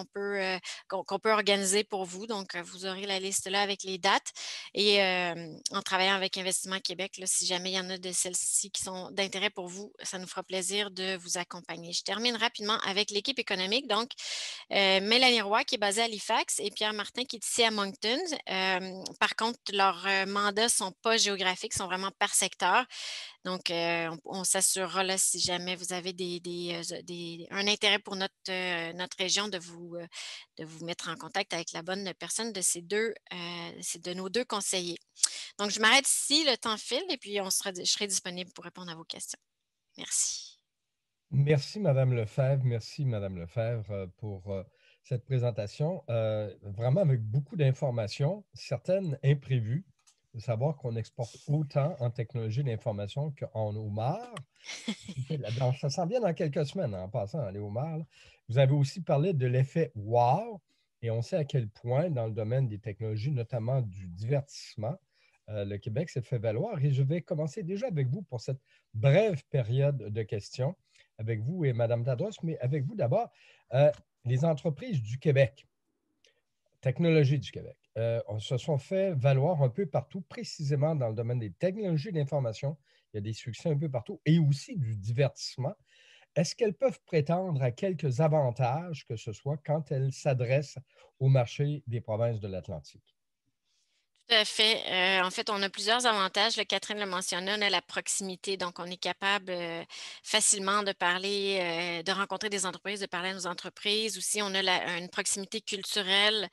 qu'on peut organiser pour vous. Donc, vous aurez la liste là avec les dates et en travaillant avec Investissement Québec, là, si jamais il y en a de celles-ci qui sont d'intérêt pour vous, ça nous fera plaisir de vous accompagner. Je termine rapidement avec l'équipe économique. Donc, Mélanie Roy qui est basée à Halifax et Pierre Martin qui est ici à Moncton. Par contre, leurs mandats ne sont pas géographiques, sont vraiment par secteur. Donc, on s'assurera là, si jamais vous avez un intérêt pour notre région de vous mettre en contact avec la bonne personne de nos deux conseillers. Donc, je m'arrête ici, le temps file et puis je serai disponible pour répondre à vos questions. Merci. Merci, Madame Lefebvre, pour cette présentation. Vraiment avec beaucoup d'informations, certaines imprévues, de savoir qu'on exporte autant en technologie d'information qu'en homards. Ça s'en vient dans quelques semaines, en passant, les homards. Là. Vous avez aussi parlé de l'effet wow, et on sait à quel point, dans le domaine des technologies, notamment du divertissement, le Québec s'est fait valoir. Et je vais commencer déjà avec vous pour cette brève période de questions, avec vous et Mme Tadros, mais avec vous d'abord, les entreprises du Québec, technologies du Québec, se sont fait valoir un peu partout, précisément dans le domaine des technologies d'information. Il y a des succès un peu partout et aussi du divertissement. Est-ce qu'elles peuvent prétendre à quelques avantages que ce soit quand elles s'adressent au marché des provinces de l'Atlantique? Tout à fait. En fait, on a plusieurs avantages. Catherine le mentionnait, on a la proximité. Donc, on est capable facilement de parler, de rencontrer des entreprises, de parler à nos entreprises. Aussi, on a une proximité culturelle.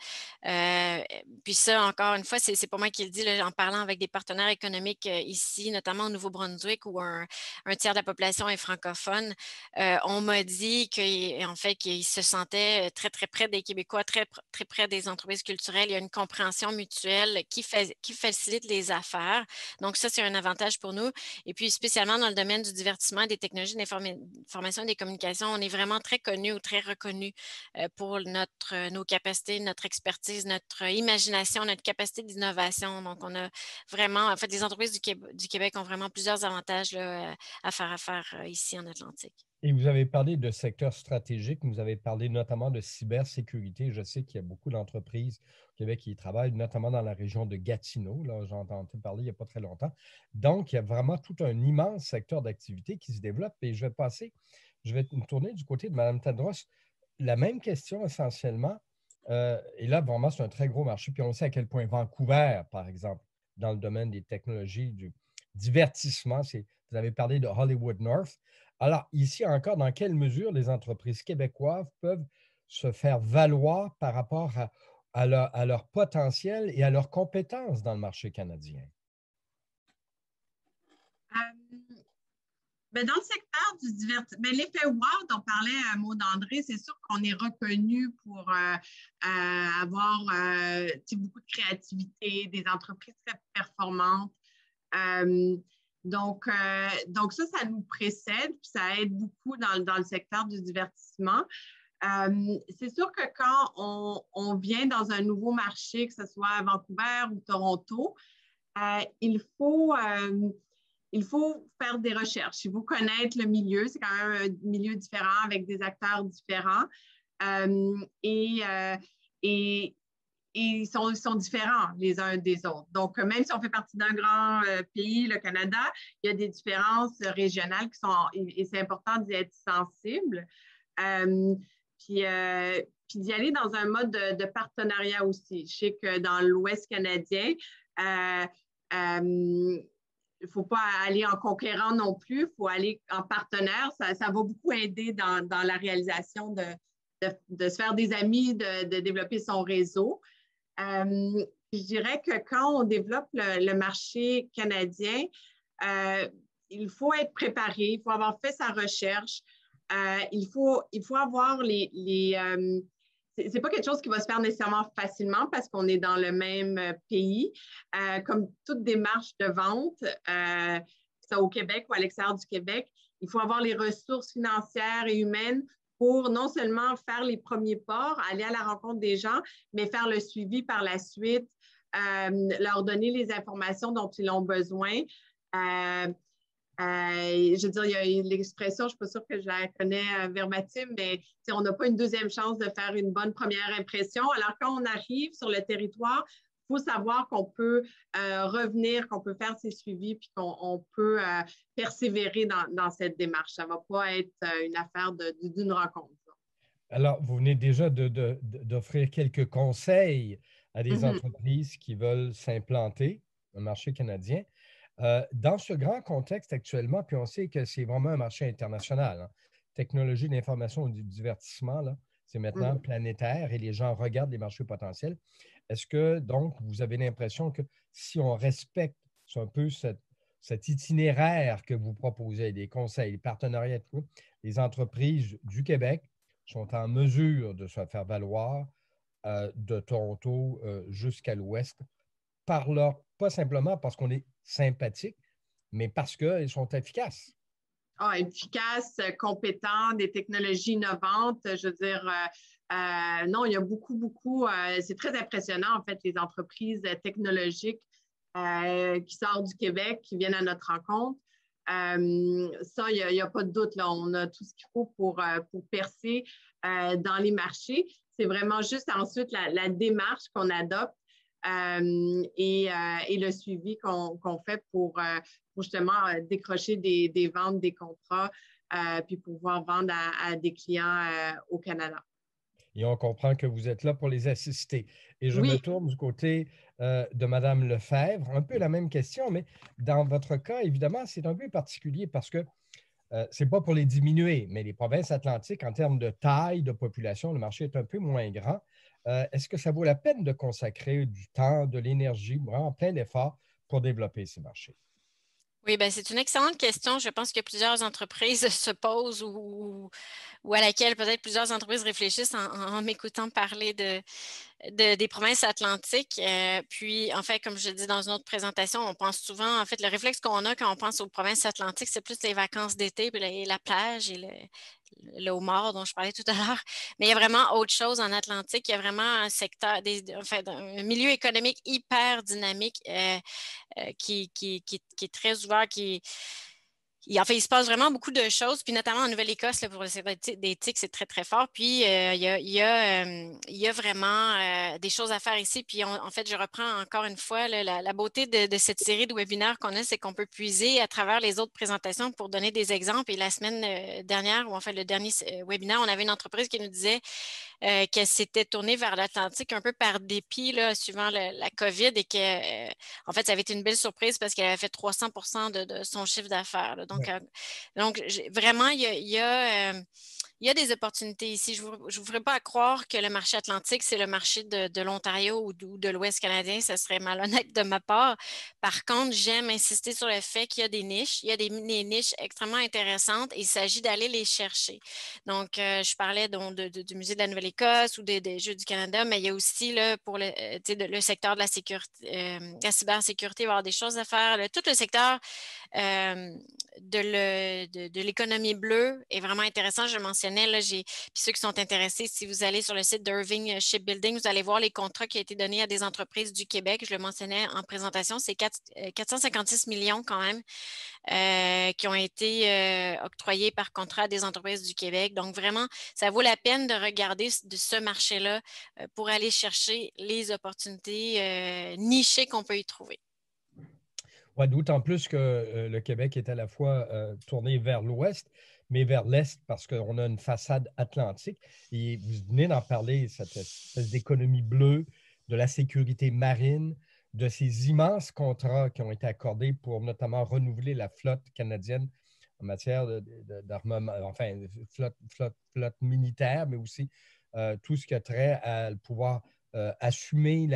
Puis ça, encore une fois, c'est pas moi qui le dis, là, en parlant avec des partenaires économiques ici, notamment au Nouveau-Brunswick, où un tiers de la population est francophone. On m'a dit qu'en fait, qu'ils se sentaient très, très près des Québécois, très, très près des entreprises culturelles. Il y a une compréhension mutuelle qui facilite les affaires. Donc, ça, c'est un avantage pour nous. Et puis, spécialement dans le domaine du divertissement, des technologies d'information et des communications, on est vraiment très connus ou très reconnus pour nos capacités, notre expertise, notre imagination, notre capacité d'innovation. Donc, on a vraiment, en fait, les entreprises du Québec ont vraiment plusieurs avantages là, à faire affaire ici en Atlantique. Et vous avez parlé de secteurs stratégiques, vous avez parlé notamment de cybersécurité. Je sais qu'il y a beaucoup d'entreprises au Québec qui y travaillent, notamment dans la région de Gatineau. Là, j'ai entendu parler il n'y a pas très longtemps. Donc, il y a vraiment tout un immense secteur d'activité qui se développe. Et je vais me tourner du côté de Mme Tadros. La même question essentiellement. Et là, vraiment, c'est un très gros marché. Puis on sait à quel point Vancouver, par exemple, dans le domaine des technologies, du divertissement, vous avez parlé de Hollywood North. Alors, ici encore, dans quelle mesure les entreprises québécoises peuvent se faire valoir par rapport à leur potentiel et à leurs compétences dans le marché canadien? Dans le secteur du divertissement, l'effet wow dont parlait Maud André, c'est sûr qu'on est reconnu pour avoir beaucoup de créativité, des entreprises très performantes. Donc, ça nous précède, puis ça aide beaucoup dans le secteur du divertissement. C'est sûr que quand on vient dans un nouveau marché, que ce soit à Vancouver ou Toronto, il faut faire des recherches. Il faut connaître le milieu. C'est quand même un milieu différent avec des acteurs différents. Et ils sont différents les uns des autres. Donc, même si on fait partie d'un grand pays, le Canada, il y a des différences régionales et c'est important d'y être sensible. Puis d'y aller dans un mode de partenariat aussi. Je sais que dans l'Ouest canadien, il ne faut pas aller en conquérant non plus, il faut aller en partenaire. Ça va beaucoup aider dans la réalisation de se faire des amis, de développer son réseau. Je dirais que quand on développe le marché canadien, il faut être préparé, il faut avoir fait sa recherche, il faut avoir c'est pas quelque chose qui va se faire nécessairement facilement parce qu'on est dans le même pays. Comme toute démarche de vente, que ce soit au Québec ou à l'extérieur du Québec, il faut avoir les ressources financières et humaines pour non seulement faire les premiers pas, aller à la rencontre des gens, mais faire le suivi par la suite, leur donner les informations dont ils ont besoin. Je veux dire, il y a l'expression, je ne suis pas sûre que je la connais verbatim, mais on n'a pas une deuxième chance de faire une bonne première impression. Alors, quand on arrive sur le territoire, il faut savoir qu'on peut revenir, qu'on peut faire ses suivis, puis qu'on peut persévérer dans cette démarche. Ça ne va pas être une affaire d'une rencontre. Alors, vous venez déjà d'offrir quelques conseils à des entreprises qui veulent s'implanter au marché canadien. Dans ce grand contexte actuellement, puis on sait que c'est vraiment un marché international, hein. Technologie de l'information et du divertissement, c'est maintenant planétaire et les gens regardent les marchés potentiels. Est-ce que, donc, vous avez l'impression que si on respecte un peu cet itinéraire que vous proposez, des conseils, des partenariats, tout, les entreprises du Québec sont en mesure de se faire valoir de Toronto jusqu'à l'ouest pas simplement parce qu'on est sympathique, mais parce qu'ils sont efficaces. Efficaces, compétents, des technologies innovantes. Je veux dire, non, il y a beaucoup, c'est très impressionnant, en fait, les entreprises technologiques qui sortent du Québec, qui viennent à notre rencontre. Ça, il n'y a pas de doute, là. On a tout ce qu'il faut pour percer dans les marchés. C'est vraiment juste ensuite la démarche qu'on adopte et le suivi qu'on fait pour justement décrocher des ventes, des contrats, puis pouvoir vendre à des clients au Canada. Et on comprend que vous êtes là pour les assister. Et je me tourne du côté de Mme Lefebvre. Un peu la même question, mais dans votre cas, évidemment, c'est un peu particulier parce que ce n'est pas pour les diminuer, mais les provinces atlantiques, en termes de taille de population, le marché est un peu moins grand. Est-ce que ça vaut la peine de consacrer du temps, de l'énergie, vraiment plein d'efforts pour développer ces marchés? Oui, bien, c'est une excellente question. Je pense que plusieurs entreprises se posent ou à laquelle peut-être plusieurs entreprises réfléchissent en m'écoutant parler des provinces atlantiques. Puis, en fait, comme je dis dans une autre présentation, on pense souvent, en fait, le réflexe qu'on a quand on pense aux provinces atlantiques, c'est plus les vacances d'été, puis la plage et le homard dont je parlais tout à l'heure. Mais il y a vraiment autre chose en Atlantique. Il y a vraiment un secteur, un milieu économique hyper dynamique qui est très ouvert, en fait, il se passe vraiment beaucoup de choses, puis notamment en Nouvelle-Écosse, pour le secteur des TIC, c'est très, très fort. Puis, il y a vraiment des choses à faire ici. Puis, en fait, je reprends encore une fois la beauté de cette série de webinaires qu'on a, c'est qu'on peut puiser à travers les autres présentations pour donner des exemples. Et la semaine dernière, ou en fait, le dernier webinaire, on avait une entreprise qui nous disait qu'elle s'était tournée vers l'Atlantique un peu par dépit, là, suivant la COVID, et que, en fait, ça avait été une belle surprise parce qu'elle avait fait 300% de son chiffre d'affaires. Donc, vraiment, il y a des opportunités ici. Je ne vous ferai pas à croire que le marché atlantique, c'est le marché de l'Ontario ou de l'Ouest canadien. Ce serait malhonnête de ma part. Par contre, j'aime insister sur le fait qu'il y a des niches. Il y a des niches extrêmement intéressantes et il s'agit d'aller les chercher. Donc, je parlais du Musée de la Nouvelle-Écosse l'Écosse ou des Jeux du Canada, mais il y a aussi là, pour le secteur de la sécurité, la cybersécurité, il va y avoir des choses à faire. Tout le secteur de l'économie bleue est vraiment intéressant. Je le mentionnais, là, puis ceux qui sont intéressés, si vous allez sur le site d'Irving Shipbuilding, vous allez voir les contrats qui ont été donnés à des entreprises du Québec. Je le mentionnais en présentation, c'est 456 millions quand même qui ont été octroyés par contrat à des entreprises du Québec. Donc, vraiment, ça vaut la peine de regarder de ce marché-là pour aller chercher les opportunités nichées qu'on peut y trouver. Ouais, d'autant plus que le Québec est à la fois tourné vers l'ouest, mais vers l'est parce qu'on a une façade atlantique. Et vous venez d'en parler, cette espèce d'économie bleue, de la sécurité marine, de ces immenses contrats qui ont été accordés pour notamment renouveler la flotte canadienne en matière d'armement, enfin, flotte militaire, mais aussi tout ce qui a trait à pouvoir assumer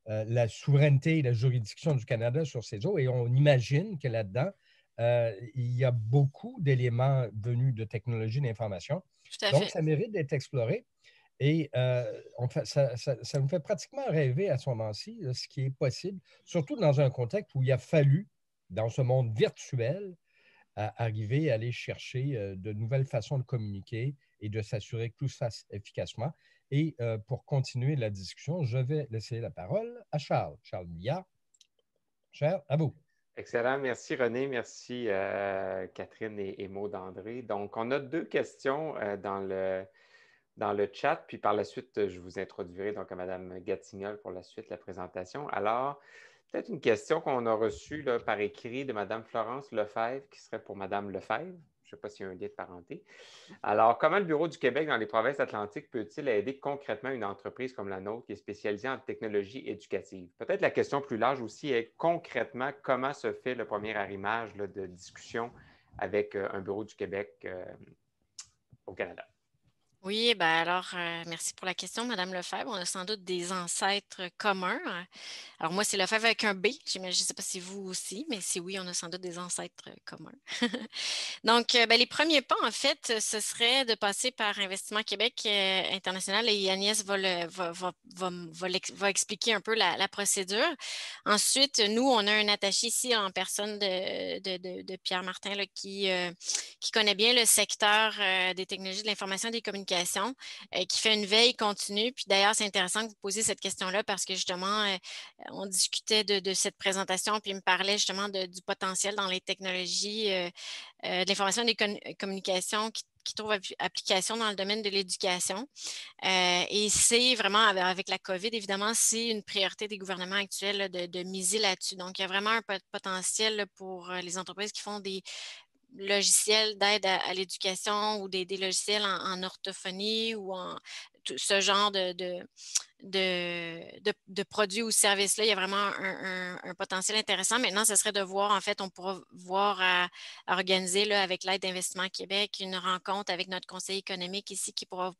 la souveraineté et la juridiction du Canada sur ces eaux. Et on imagine que là-dedans, il y a beaucoup d'éléments venus de technologies d'information. Donc, ça mérite d'être exploré. Et ça nous fait pratiquement rêver à ce moment-ci, ce qui est possible, surtout dans un contexte où il a fallu, dans ce monde virtuel, arriver à aller chercher de nouvelles façons de communiquer et de s'assurer que tout se fasse efficacement. Et pour continuer la discussion, je vais laisser la parole à Charles. Charles Milliard. Charles, à vous. Excellent. Merci René. Merci Catherine et Maud André. Donc, on a 2 questions dans le chat, puis par la suite, je vous introduirai donc à Mme Gatignol pour la suite de la présentation. Alors, peut-être une question qu'on a reçue là, par écrit de Mme Florence Lefebvre, qui serait pour Mme Lefebvre. Je ne sais pas s'il y a un lien de parenté. Alors, comment le Bureau du Québec dans les provinces atlantiques peut-il aider concrètement une entreprise comme la nôtre qui est spécialisée en technologie éducative? Peut-être la question plus large aussi est concrètement comment se fait le premier arrimage là, de discussion avec un Bureau du Québec au Canada? Oui, ben alors, merci pour la question, Mme Lefebvre. On a sans doute des ancêtres communs. Alors, moi, c'est Lefebvre avec un B. Je ne sais pas si vous aussi, mais si oui, on a sans doute des ancêtres communs. Donc, les premiers pas, en fait, ce serait de passer par Investissement Québec International et Agnès va expliquer un peu la procédure. Ensuite, nous, on a un attaché ici en personne de Pierre Martin là, qui connaît bien le secteur des technologies de l'information et des communications, qui fait une veille continue. Puis d'ailleurs, c'est intéressant que vous posiez cette question-là parce que justement, on discutait de cette présentation, puis il me parlait justement du potentiel dans les technologies de l'information et des communications qui trouvent application dans le domaine de l'éducation. Et c'est vraiment, avec la COVID, évidemment, c'est une priorité des gouvernements actuels là, de miser là-dessus. Donc, il y a vraiment un potentiel là, pour les entreprises qui font des logiciels d'aide à l'éducation ou des logiciels en orthophonie ou en ce genre de produits ou services-là. Il y a vraiment un potentiel intéressant. Maintenant, ce serait de voir, en fait, on pourra voir à organiser là, avec l'aide d'Investissement Québec une rencontre avec notre conseiller économique ici qui pourra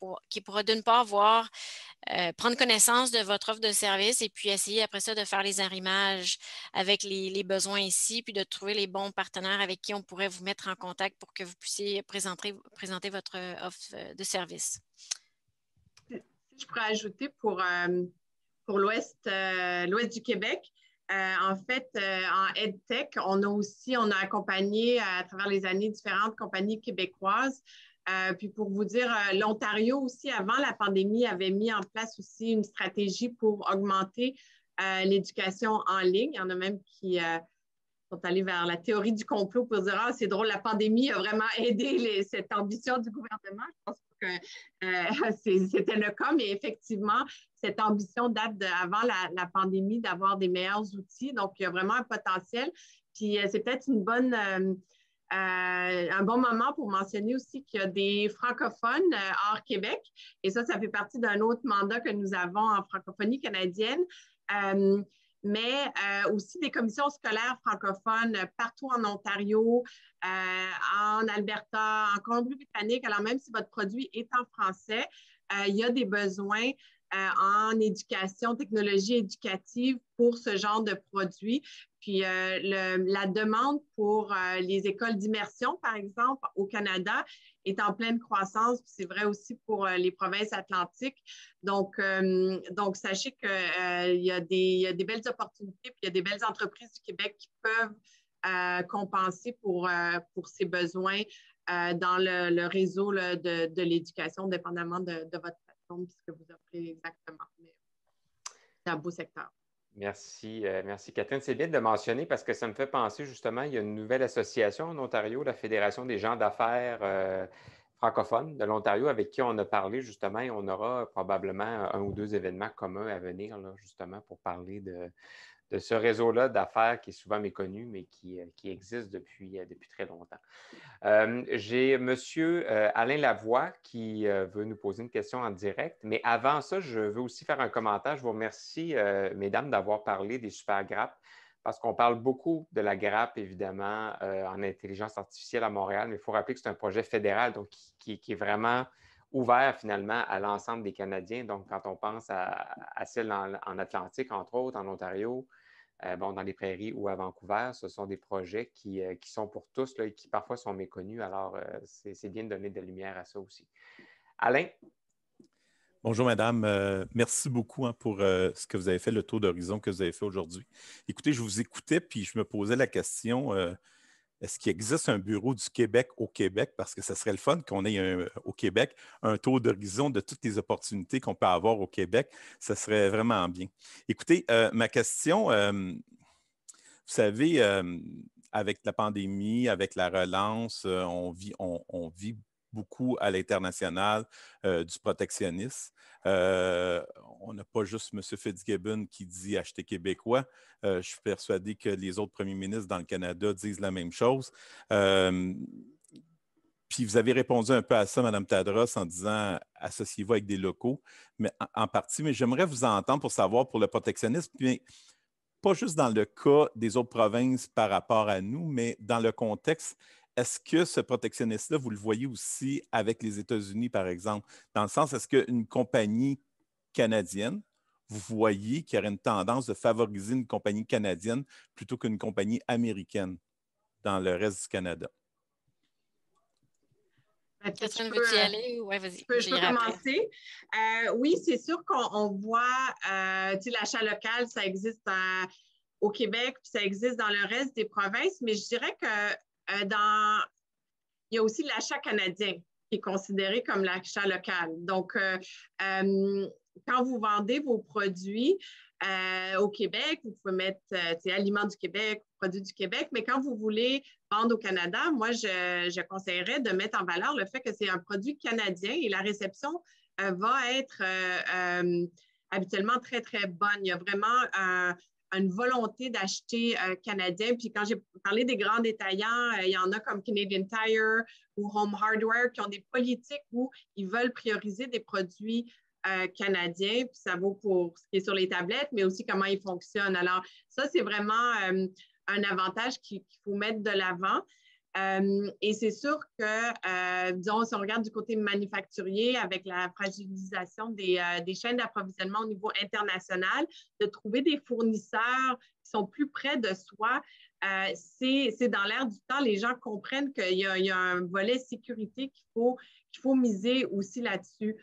d'une part prendre connaissance de votre offre de service et puis essayer après ça de faire les arrimages avec les besoins ici, puis de trouver les bons partenaires avec qui on pourrait vous mettre en contact pour que vous puissiez présenter votre offre de service. Si je pourrais ajouter pour l'Ouest du Québec, en fait, en EdTech, on a accompagné à travers les années différentes compagnies québécoises. Puis pour vous dire, l'Ontario aussi, avant la pandémie, avait mis en place aussi une stratégie pour augmenter l'éducation en ligne. Il y en a même qui sont allés vers la théorie du complot pour dire « Ah, c'est drôle, la pandémie a vraiment aidé cette ambition du gouvernement. » Je pense que c'était le cas, mais effectivement, cette ambition date d'avant la pandémie d'avoir des meilleurs outils. Donc, il y a vraiment un potentiel. Puis c'est peut-être un bon moment pour mentionner aussi qu'il y a des francophones hors Québec. Et ça fait partie d'un autre mandat que nous avons en francophonie canadienne. Mais aussi des commissions scolaires francophones partout en Ontario, en Alberta, en Colombie-Britannique. Alors, même si votre produit est en français, il y a des besoins en éducation, technologie éducative pour ce genre de produit. Puis la demande pour les écoles d'immersion, par exemple, au Canada, est en pleine croissance. C'est vrai aussi pour les provinces atlantiques. Donc sachez qu'il y a des belles opportunités, puis il y a des belles entreprises du Québec qui peuvent compenser pour ces besoins dans le réseau là, de l'éducation, dépendamment de votre plateforme, ce que vous offrez exactement. C'est un beau secteur. Merci, merci Catherine. C'est bien de le mentionner parce que ça me fait penser justement, il y a une nouvelle association en Ontario, la Fédération des gens d'affaires francophones de l'Ontario, avec qui on a parlé justement, et on aura probablement 1 ou 2 événements communs à venir, là, justement, pour parler de ce réseau-là d'affaires qui est souvent méconnu, mais qui existe depuis très longtemps. J'ai M. Alain Lavoie qui veut nous poser une question en direct, mais avant ça, je veux aussi faire un commentaire. Je vous remercie, mesdames, d'avoir parlé des super grappes, parce qu'on parle beaucoup de la grappe, évidemment, en intelligence artificielle à Montréal, mais il faut rappeler que c'est un projet fédéral, donc qui est vraiment ouvert finalement à l'ensemble des Canadiens. Donc, quand on pense à celle en Atlantique, entre autres, en Ontario, dans les prairies ou à Vancouver, ce sont des projets qui sont pour tous là, et qui parfois sont méconnus. Alors, c'est bien de donner de la lumière à ça aussi. Alain? Bonjour, madame. Merci beaucoup pour ce que vous avez fait, le tour d'horizon que vous avez fait aujourd'hui. Écoutez, je vous écoutais puis je me posais la question, est-ce qu'il existe un bureau du Québec au Québec? Parce que ce serait le fun qu'on ait au Québec un tour d'horizon de toutes les opportunités qu'on peut avoir au Québec. Ça serait vraiment bien. Écoutez, ma question, vous savez, avec la pandémie, avec la relance, on vit beaucoup à l'international du protectionnisme. On n'a pas juste M. Fitzgibbon qui dit « acheter québécois ». Je suis persuadé que les autres premiers ministres dans le Canada disent la même chose. Puis vous avez répondu un peu à ça, Mme Tadros, en disant « associez-vous avec des locaux », mais en partie. Mais j'aimerais vous entendre pour savoir pour le protectionnisme, mais pas juste dans le cas des autres provinces par rapport à nous, mais dans le contexte. Est-ce que ce protectionnisme-là, vous le voyez aussi avec les États-Unis, par exemple? Dans le sens, est-ce qu'une compagnie canadienne, vous voyez qu'il y aurait une tendance de favoriser une compagnie canadienne plutôt qu'une compagnie américaine dans le reste du Canada? Catherine, veux-tu y aller? Oui, vas-y. Je peux commencer. Oui, c'est sûr qu'on voit, l'achat local, ça existe au Québec, puis ça existe dans le reste des provinces, mais je dirais que il y a aussi l'achat canadien qui est considéré comme l'achat local. Donc, quand vous vendez vos produits au Québec, vous pouvez mettre aliments du Québec, produits du Québec, mais quand vous voulez vendre au Canada, moi, je conseillerais de mettre en valeur le fait que c'est un produit canadien et la réception va être habituellement très, très bonne. Il y a vraiment une volonté d'acheter canadien. Puis quand j'ai parlé des grands détaillants, il y en a comme Canadian Tire ou Home Hardware qui ont des politiques où ils veulent prioriser des produits canadiens. Puis ça vaut pour ce qui est sur les tablettes, mais aussi comment ils fonctionnent. Alors, ça, c'est vraiment un avantage qu'il faut mettre de l'avant. Et c'est sûr que, disons, si on regarde du côté manufacturier, avec la fragilisation des chaînes d'approvisionnement au niveau international, de trouver des fournisseurs qui sont plus près de soi, c'est dans l'air du temps. Les gens comprennent qu'il y a un volet sécurité qu'il faut miser aussi là-dessus.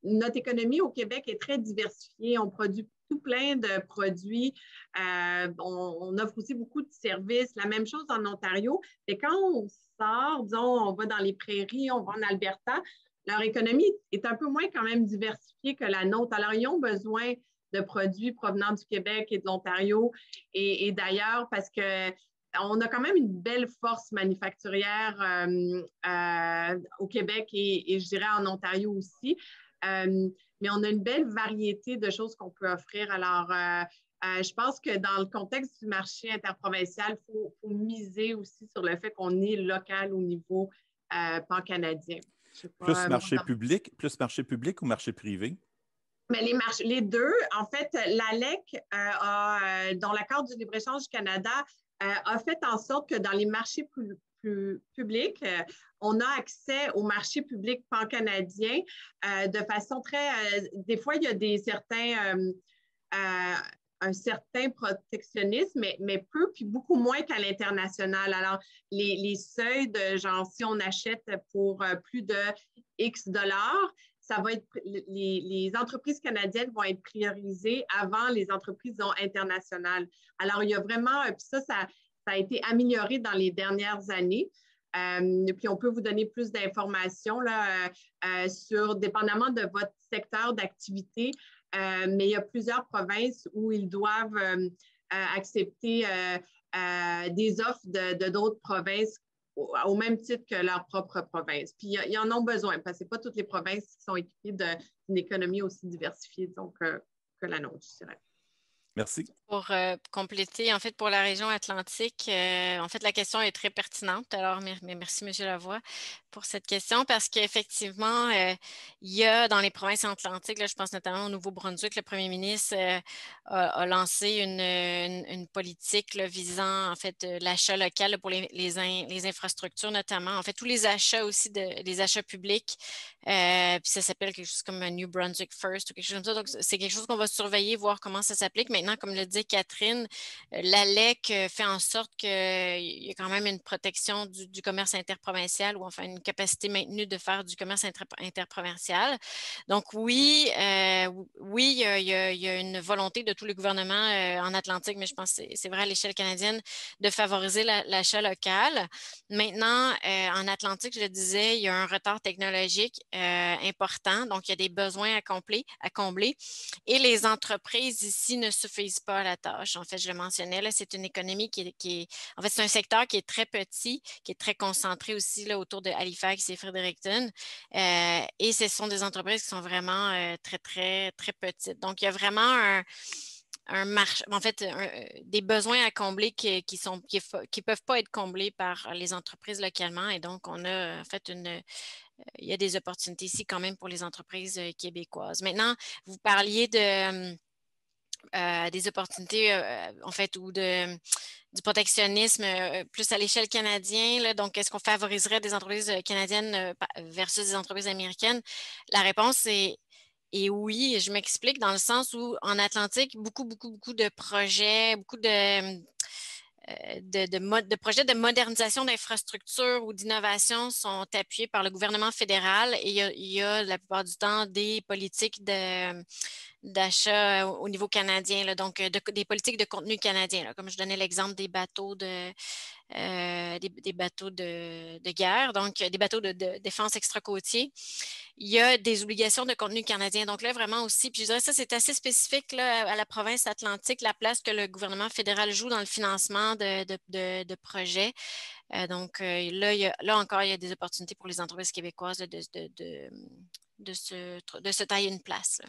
Notre économie au Québec est très diversifiée. On produit tout plein de produits. On offre aussi beaucoup de services. La même chose en Ontario. Mais quand on sort, disons, on va dans les prairies, on va en Alberta, leur économie est un peu moins quand même diversifiée que la nôtre. Alors, ils ont besoin de produits provenant du Québec et de l'Ontario et d'ailleurs parce qu'on a quand même une belle force manufacturière au Québec et je dirais en Ontario aussi. Mais on a une belle variété de choses qu'on peut offrir. Alors, je pense que dans le contexte du marché interprovincial, il faut miser aussi sur le fait qu'on est local au niveau pan-canadien. Plus marché public ou marché privé? Mais les deux. En fait, l'ALEC, dans l'accord du libre-échange du Canada, a fait en sorte que dans les marchés plus publics, on a accès au marché public pan-canadien de façon très... des fois, il y a certains un certain protectionnisme, mais peu, puis beaucoup moins qu'à l'international. Alors, les seuils de genre, si on achète pour plus de X dollars, ça va être, les entreprises canadiennes vont être priorisées avant les entreprises internationales. Alors, il y a vraiment, puis ça a été amélioré dans les dernières années. Puis on peut vous donner plus d'informations sur, dépendamment de votre secteur d'activité, mais il y a plusieurs provinces où ils doivent accepter des offres d'autres provinces au même titre que leur propre province. Puis ils en ont besoin parce que ce n'est pas toutes les provinces qui sont équipées d'une économie aussi diversifiée que la nôtre, je dirais. Merci. Pour compléter, en fait, pour la région atlantique, en fait, la question est très pertinente. Alors, merci, M. Lavoie, pour cette question, parce qu'effectivement, il y a dans les provinces atlantiques, là, je pense notamment au Nouveau-Brunswick, le premier ministre a lancé une politique là, visant, en fait, l'achat local là, pour les infrastructures notamment. En fait, tous les achats aussi, les achats publics, puis ça s'appelle quelque chose comme New Brunswick First ou quelque chose comme ça. Donc, c'est quelque chose qu'on va surveiller, voir comment ça s'applique. Maintenant, comme le dit Catherine, l'ALEC fait en sorte qu'il y a quand même une protection du commerce interprovincial ou enfin une capacité maintenue de faire du commerce interprovincial. Donc oui, il y a une volonté de tous les gouvernements en Atlantique, mais je pense que c'est vrai à l'échelle canadienne de favoriser l'achat local. Maintenant, en Atlantique, je le disais, il y a un retard technologique important, donc il y a des besoins à combler et les entreprises ici ne suffisent pas à la tâche. En fait, je le mentionnais, là, c'est une économie en fait, c'est un secteur qui est très petit, qui est très concentré aussi là, autour de Halifax et Fredericton. Et ce sont des entreprises qui sont vraiment très, très, très petites. Donc, il y a vraiment un marché, en fait, des besoins à combler qui peuvent pas être comblés par les entreprises localement. Et donc, on a en fait il y a des opportunités ici quand même pour les entreprises québécoises. Maintenant, vous parliez des opportunités, en fait, ou du protectionnisme plus à l'échelle canadienne. Là. Donc, est-ce qu'on favoriserait des entreprises canadiennes versus des entreprises américaines? La réponse est oui. Je m'explique dans le sens où en Atlantique, beaucoup de projets, beaucoup de projets de modernisation d'infrastructures ou d'innovation sont appuyés par le gouvernement fédéral et il y a la plupart du temps des politiques d'achat au niveau canadien, là, donc des politiques de contenu canadien, là, comme je donnais l'exemple des bateaux des bateaux de guerre, donc des bateaux de défense extra-côtier. Il y a des obligations de contenu canadien. Donc là, vraiment aussi, puis je dirais ça, c'est assez spécifique là, à la province atlantique, la place que le gouvernement fédéral joue dans le financement de projets. Donc là encore, il y a des opportunités pour les entreprises québécoises là, de se tailler une place. Là.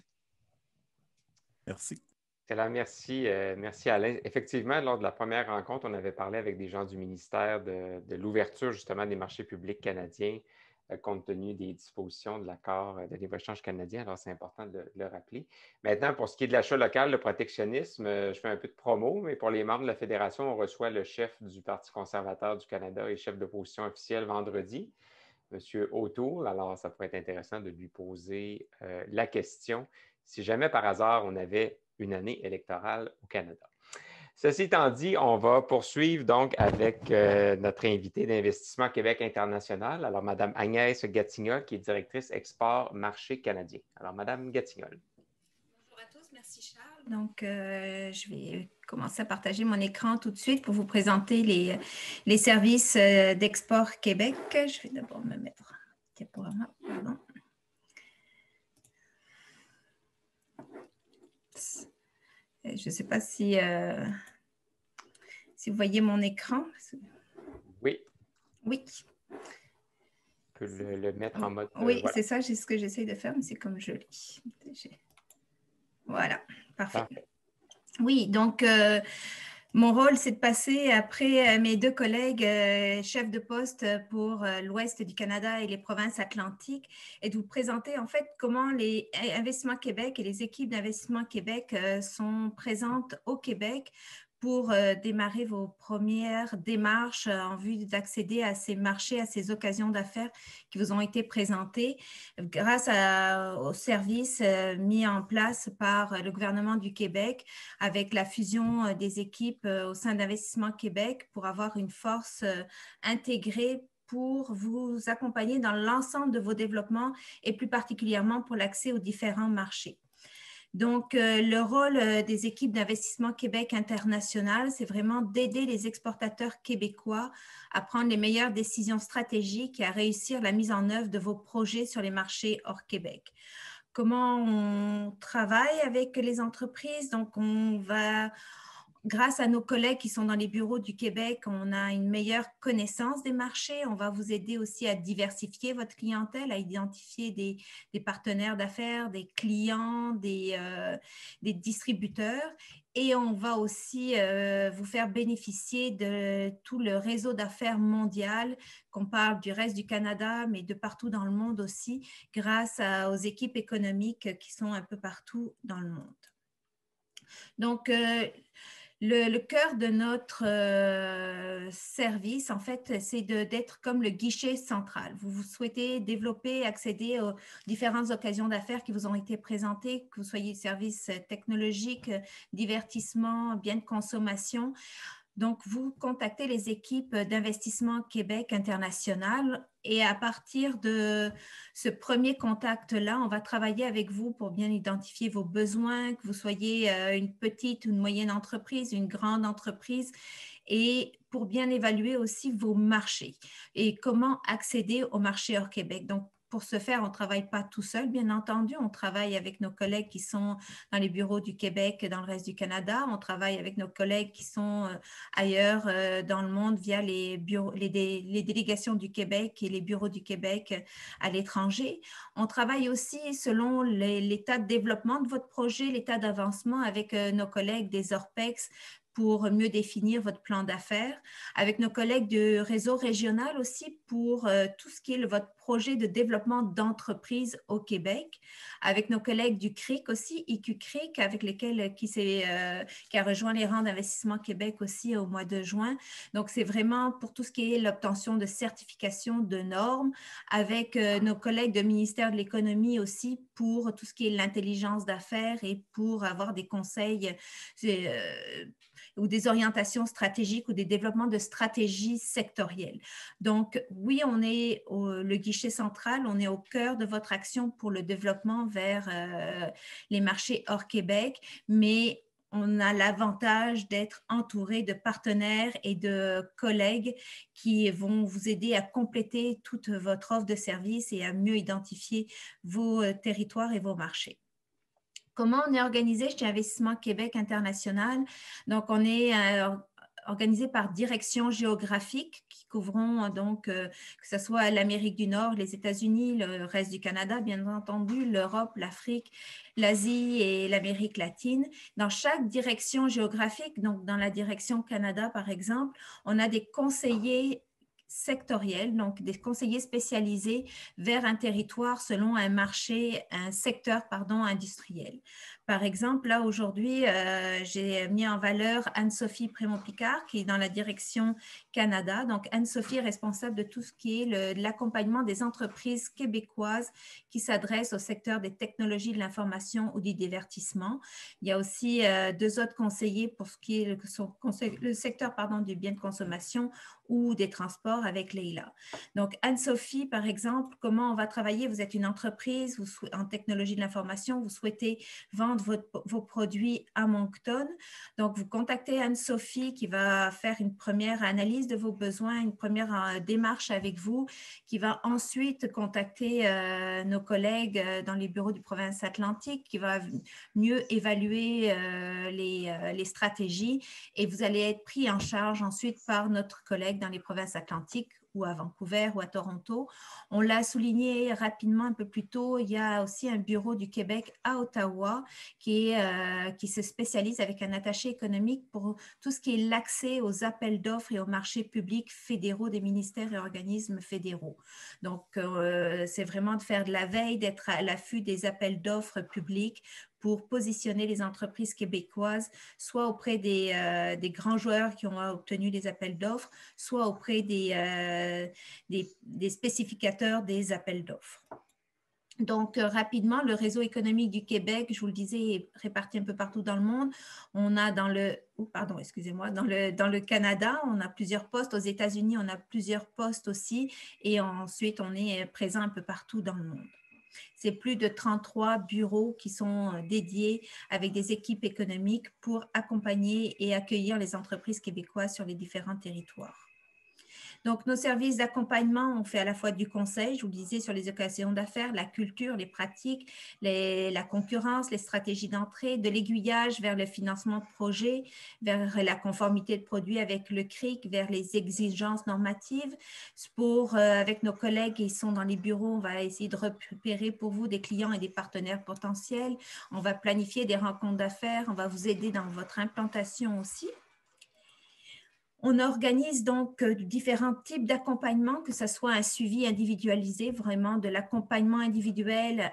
Merci. Excellent, merci. Merci Alain. Effectivement, lors de la première rencontre, on avait parlé avec des gens du ministère de l'ouverture justement des marchés publics canadiens compte tenu des dispositions de l'accord de libre-échange canadien. Alors, c'est important de le rappeler. Maintenant, pour ce qui est de l'achat local, le protectionnisme, je fais un peu de promo, mais pour les membres de la Fédération, on reçoit le chef du Parti conservateur du Canada et chef d'opposition officiel vendredi, M. O'Toole. Alors, ça pourrait être intéressant de lui poser la question si jamais par hasard on avait une année électorale au Canada. Ceci étant dit, on va poursuivre donc avec notre invitée d'Investissement Québec International, alors Mme Agnès Gatignol, qui est directrice export marché canadien. Alors, Mme Gatignol. Bonjour à tous, merci Charles. Donc, je vais commencer à partager mon écran tout de suite pour vous présenter les services d'Export Québec. Je vais d'abord me mettre diaporama, pardon. Je ne sais pas si vous voyez mon écran. Oui. Oui. On peut le mettre en mode... oui, voilà. C'est ça, c'est ce que j'essaie de faire, mais c'est comme je lis. Voilà, parfait. Oui, donc mon rôle, c'est de passer après mes deux collègues chefs de poste pour l'Ouest du Canada et les provinces atlantiques et de vous présenter en fait comment les Investissements Québec et les équipes d'Investissement Québec sont présentes au Québec pour démarrer vos premières démarches en vue d'accéder à ces marchés, à ces occasions d'affaires qui vous ont été présentées grâce aux services mis en place par le gouvernement du Québec avec la fusion des équipes au sein d'Investissement Québec pour avoir une force intégrée pour vous accompagner dans l'ensemble de vos développements et plus particulièrement pour l'accès aux différents marchés. Donc, le rôle des équipes d'Investissement Québec international, c'est vraiment d'aider les exportateurs québécois à prendre les meilleures décisions stratégiques et à réussir la mise en œuvre de vos projets sur les marchés hors Québec. Comment on travaille avec les entreprises? Donc, on va... Grâce à nos collègues qui sont dans les bureaux du Québec, on a une meilleure connaissance des marchés. On va vous aider aussi à diversifier votre clientèle, à identifier des partenaires d'affaires, des clients, des distributeurs. Et on va aussi vous faire bénéficier de tout le réseau d'affaires mondial, qu'on parle du reste du Canada, mais de partout dans le monde aussi, grâce aux équipes économiques qui sont un peu partout dans le monde. Donc, le cœur de notre service, en fait, c'est d'être comme le guichet central. Vous souhaitez développer, accéder aux différentes occasions d'affaires qui vous ont été présentées, que vous soyez services technologiques, divertissement, biens de consommation. Donc, vous contactez les équipes d'Investissement Québec international et à partir de ce premier contact-là, on va travailler avec vous pour bien identifier vos besoins, que vous soyez une petite ou une moyenne entreprise, une grande entreprise, et pour bien évaluer aussi vos marchés et comment accéder au marché hors Québec. Donc, pour ce faire, on ne travaille pas tout seul, bien entendu. On travaille avec nos collègues qui sont dans les bureaux du Québec et dans le reste du Canada. On travaille avec nos collègues qui sont ailleurs dans le monde via les délégations du Québec et les bureaux du Québec à l'étranger. On travaille aussi selon l'état de développement de votre projet, l'état d'avancement avec nos collègues des ORPEX pour mieux définir votre plan d'affaires, avec nos collègues du réseau régional aussi pour tout ce qui est votre projet de développement d'entreprise au Québec, avec nos collègues du CRIC aussi, IQ-CRIC, avec lesquels qui a rejoint les rangs d'Investissement Québec aussi au mois de juin. Donc, c'est vraiment pour tout ce qui est l'obtention de certification de normes, avec nos collègues du ministère de l'Économie aussi pour tout ce qui est l'intelligence d'affaires et pour avoir des conseils ou des orientations stratégiques ou des développements de stratégies sectorielles. Donc, oui, on est le guichet central, on est au cœur de votre action pour le développement vers les marchés hors Québec, mais on a l'avantage d'être entouré de partenaires et de collègues qui vont vous aider à compléter toute votre offre de services et à mieux identifier vos territoires et vos marchés. Comment on est organisé chez Investissement Québec international? Donc, on est organisé par direction géographique qui couvront donc que ce soit l'Amérique du Nord, les États-Unis, le reste du Canada, bien entendu, l'Europe, l'Afrique, l'Asie et l'Amérique latine. Dans chaque direction géographique, donc dans la direction Canada, par exemple, on a des conseillers sectoriels, donc des conseillers spécialisés vers un territoire selon un marché, un secteur, pardon, industriel. Par exemple, là, aujourd'hui, j'ai mis en valeur Anne-Sophie Prémont-Picard, qui est dans la direction Canada. Donc, Anne-Sophie est responsable de tout ce qui est l'accompagnement des entreprises québécoises qui s'adressent au secteur des technologies de l'information ou du divertissement. Il y a aussi deux autres conseillers pour ce qui est le secteur du bien de consommation ou des transports avec Leila. Donc, Anne-Sophie, par exemple, comment on va travailler? Vous êtes une entreprise en technologie de l'information, vous souhaitez vendre vos produits à Moncton. Donc, vous contactez Anne-Sophie qui va faire une première analyse de vos besoins, une première démarche avec vous, qui va ensuite contacter nos collègues dans les bureaux du province Atlantique, qui va mieux évaluer les stratégies et vous allez être pris en charge ensuite par notre collègue dans les provinces Atlantiques ou à Vancouver ou à Toronto. On l'a souligné rapidement un peu plus tôt, il y a aussi un bureau du Québec à Ottawa qui se spécialise avec un attaché économique pour tout ce qui est l'accès aux appels d'offres et aux marchés publics fédéraux des ministères et organismes fédéraux. Donc, c'est vraiment de faire de la veille, d'être à l'affût des appels d'offres publics pour positionner les entreprises québécoises, soit auprès des grands joueurs qui ont obtenu les appels d'offres, soit auprès des spécificateurs des appels d'offres. Donc, rapidement, le réseau économique du Québec, je vous le disais, est réparti un peu partout dans le monde. On a dans le Canada, on a plusieurs postes. Aux États-Unis, on a plusieurs postes aussi. Et ensuite, on est présent un peu partout dans le monde. C'est plus de 33 bureaux qui sont dédiés avec des équipes économiques pour accompagner et accueillir les entreprises québécoises sur les différents territoires. Donc, nos services d'accompagnement, on fait à la fois du conseil, je vous le disais, sur les occasions d'affaires, la culture, les pratiques, la concurrence, les stratégies d'entrée, de l'aiguillage vers le financement de projets, vers la conformité de produits avec le CRIC, vers les exigences normatives. Avec nos collègues qui sont dans les bureaux, on va essayer de repérer pour vous des clients et des partenaires potentiels. On va planifier des rencontres d'affaires. On va vous aider dans votre implantation aussi. On organise donc différents types d'accompagnement, que ce soit un suivi individualisé, vraiment de l'accompagnement individuel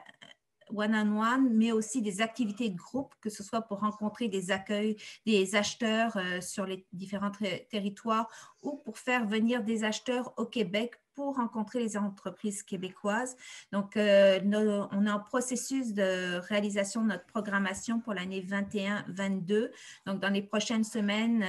one-on-one, mais aussi des activités de groupe, que ce soit pour rencontrer des acheteurs sur les différents territoires ou pour faire venir des acheteurs au Québec pour rencontrer les entreprises québécoises. Donc, on est en processus de réalisation de notre programmation pour l'année 21-22. Donc, dans les prochaines semaines,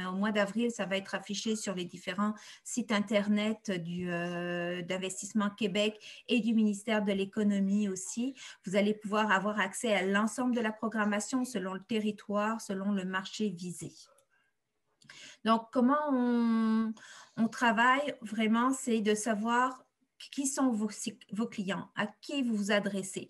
au mois d'avril, ça va être affiché sur les différents sites Internet d'Investissement Québec et du ministère de l'Économie aussi. Vous allez pouvoir avoir accès à l'ensemble de la programmation selon le territoire, selon le marché visé. Donc, comment on travaille vraiment, c'est de savoir qui sont vos clients, à qui vous vous adressez.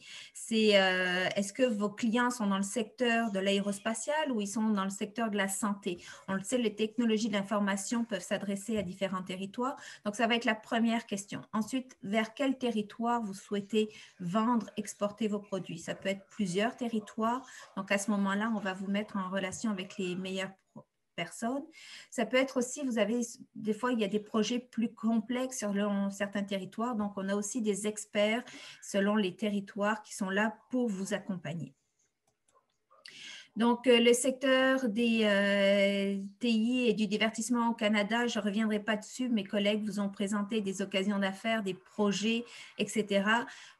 Est-ce que vos clients sont dans le secteur de l'aérospatial ou ils sont dans le secteur de la santé? On le sait, les technologies de l'information peuvent s'adresser à différents territoires. Donc, ça va être la première question. Ensuite, vers quel territoire vous souhaitez vendre, exporter vos produits? Ça peut être plusieurs territoires. Donc, à ce moment-là, on va vous mettre en relation avec les meilleurs personnes. Ça peut être aussi, des fois, il y a des projets plus complexes selon certains territoires. Donc, on a aussi des experts selon les territoires qui sont là pour vous accompagner. Donc, le secteur des TI et du divertissement au Canada, je ne reviendrai pas dessus. Mes collègues vous ont présenté des occasions d'affaires, des projets, etc.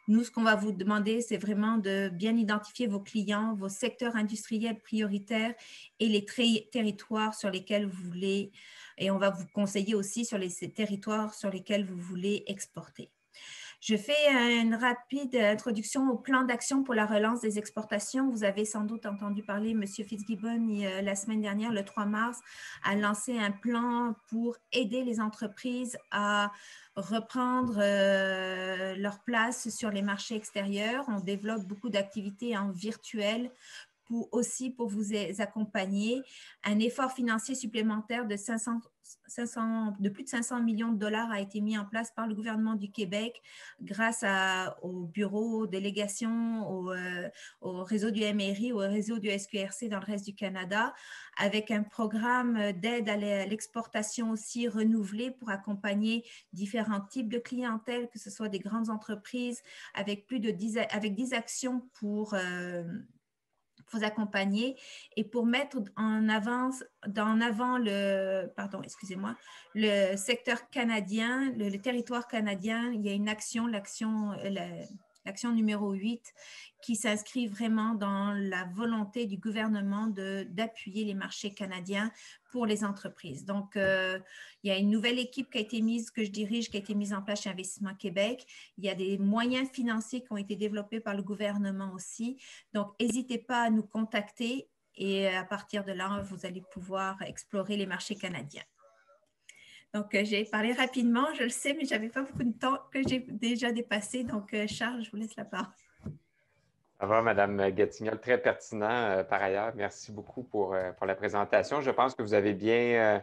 Nous, ce qu'on va vous demander, c'est vraiment de bien identifier vos clients, vos secteurs industriels prioritaires et les territoires sur lesquels vous voulez, et on va vous conseiller aussi sur les territoires sur lesquels vous voulez exporter. Je fais une rapide introduction au plan d'action pour la relance des exportations. Vous avez sans doute entendu parler, M. Fitzgibbon, la semaine dernière, le 3 mars, a lancé un plan pour aider les entreprises à reprendre leur place sur les marchés extérieurs. On développe beaucoup d'activités en virtuel pour vous accompagner. Un effort financier supplémentaire de plus de 500 millions de dollars a été mis en place par le gouvernement du Québec grâce au bureau, aux délégations, au réseau du MRI, au réseau du SQRC dans le reste du Canada, avec un programme d'aide à l'exportation aussi renouvelé pour accompagner différents types de clientèle, que ce soit des grandes entreprises, avec 10 actions pour vous accompagner et pour mettre en avant le secteur canadien, le territoire canadien. Il y a une action, l'action numéro 8, qui s'inscrit vraiment dans la volonté du gouvernement d'appuyer les marchés canadiens pour les entreprises. Donc, il y a une nouvelle équipe que je dirige, qui a été mise en place chez Investissement Québec. Il y a des moyens financiers qui ont été développés par le gouvernement aussi. Donc, n'hésitez pas à nous contacter et à partir de là, vous allez pouvoir explorer les marchés canadiens. Donc, j'ai parlé rapidement, je le sais, mais je n'avais pas beaucoup de temps que j'ai déjà dépassé. Donc, Charles, je vous laisse la parole. Ça va, Mme Gatignol, très pertinent par ailleurs. Merci beaucoup pour la présentation. Je pense que vous avez bien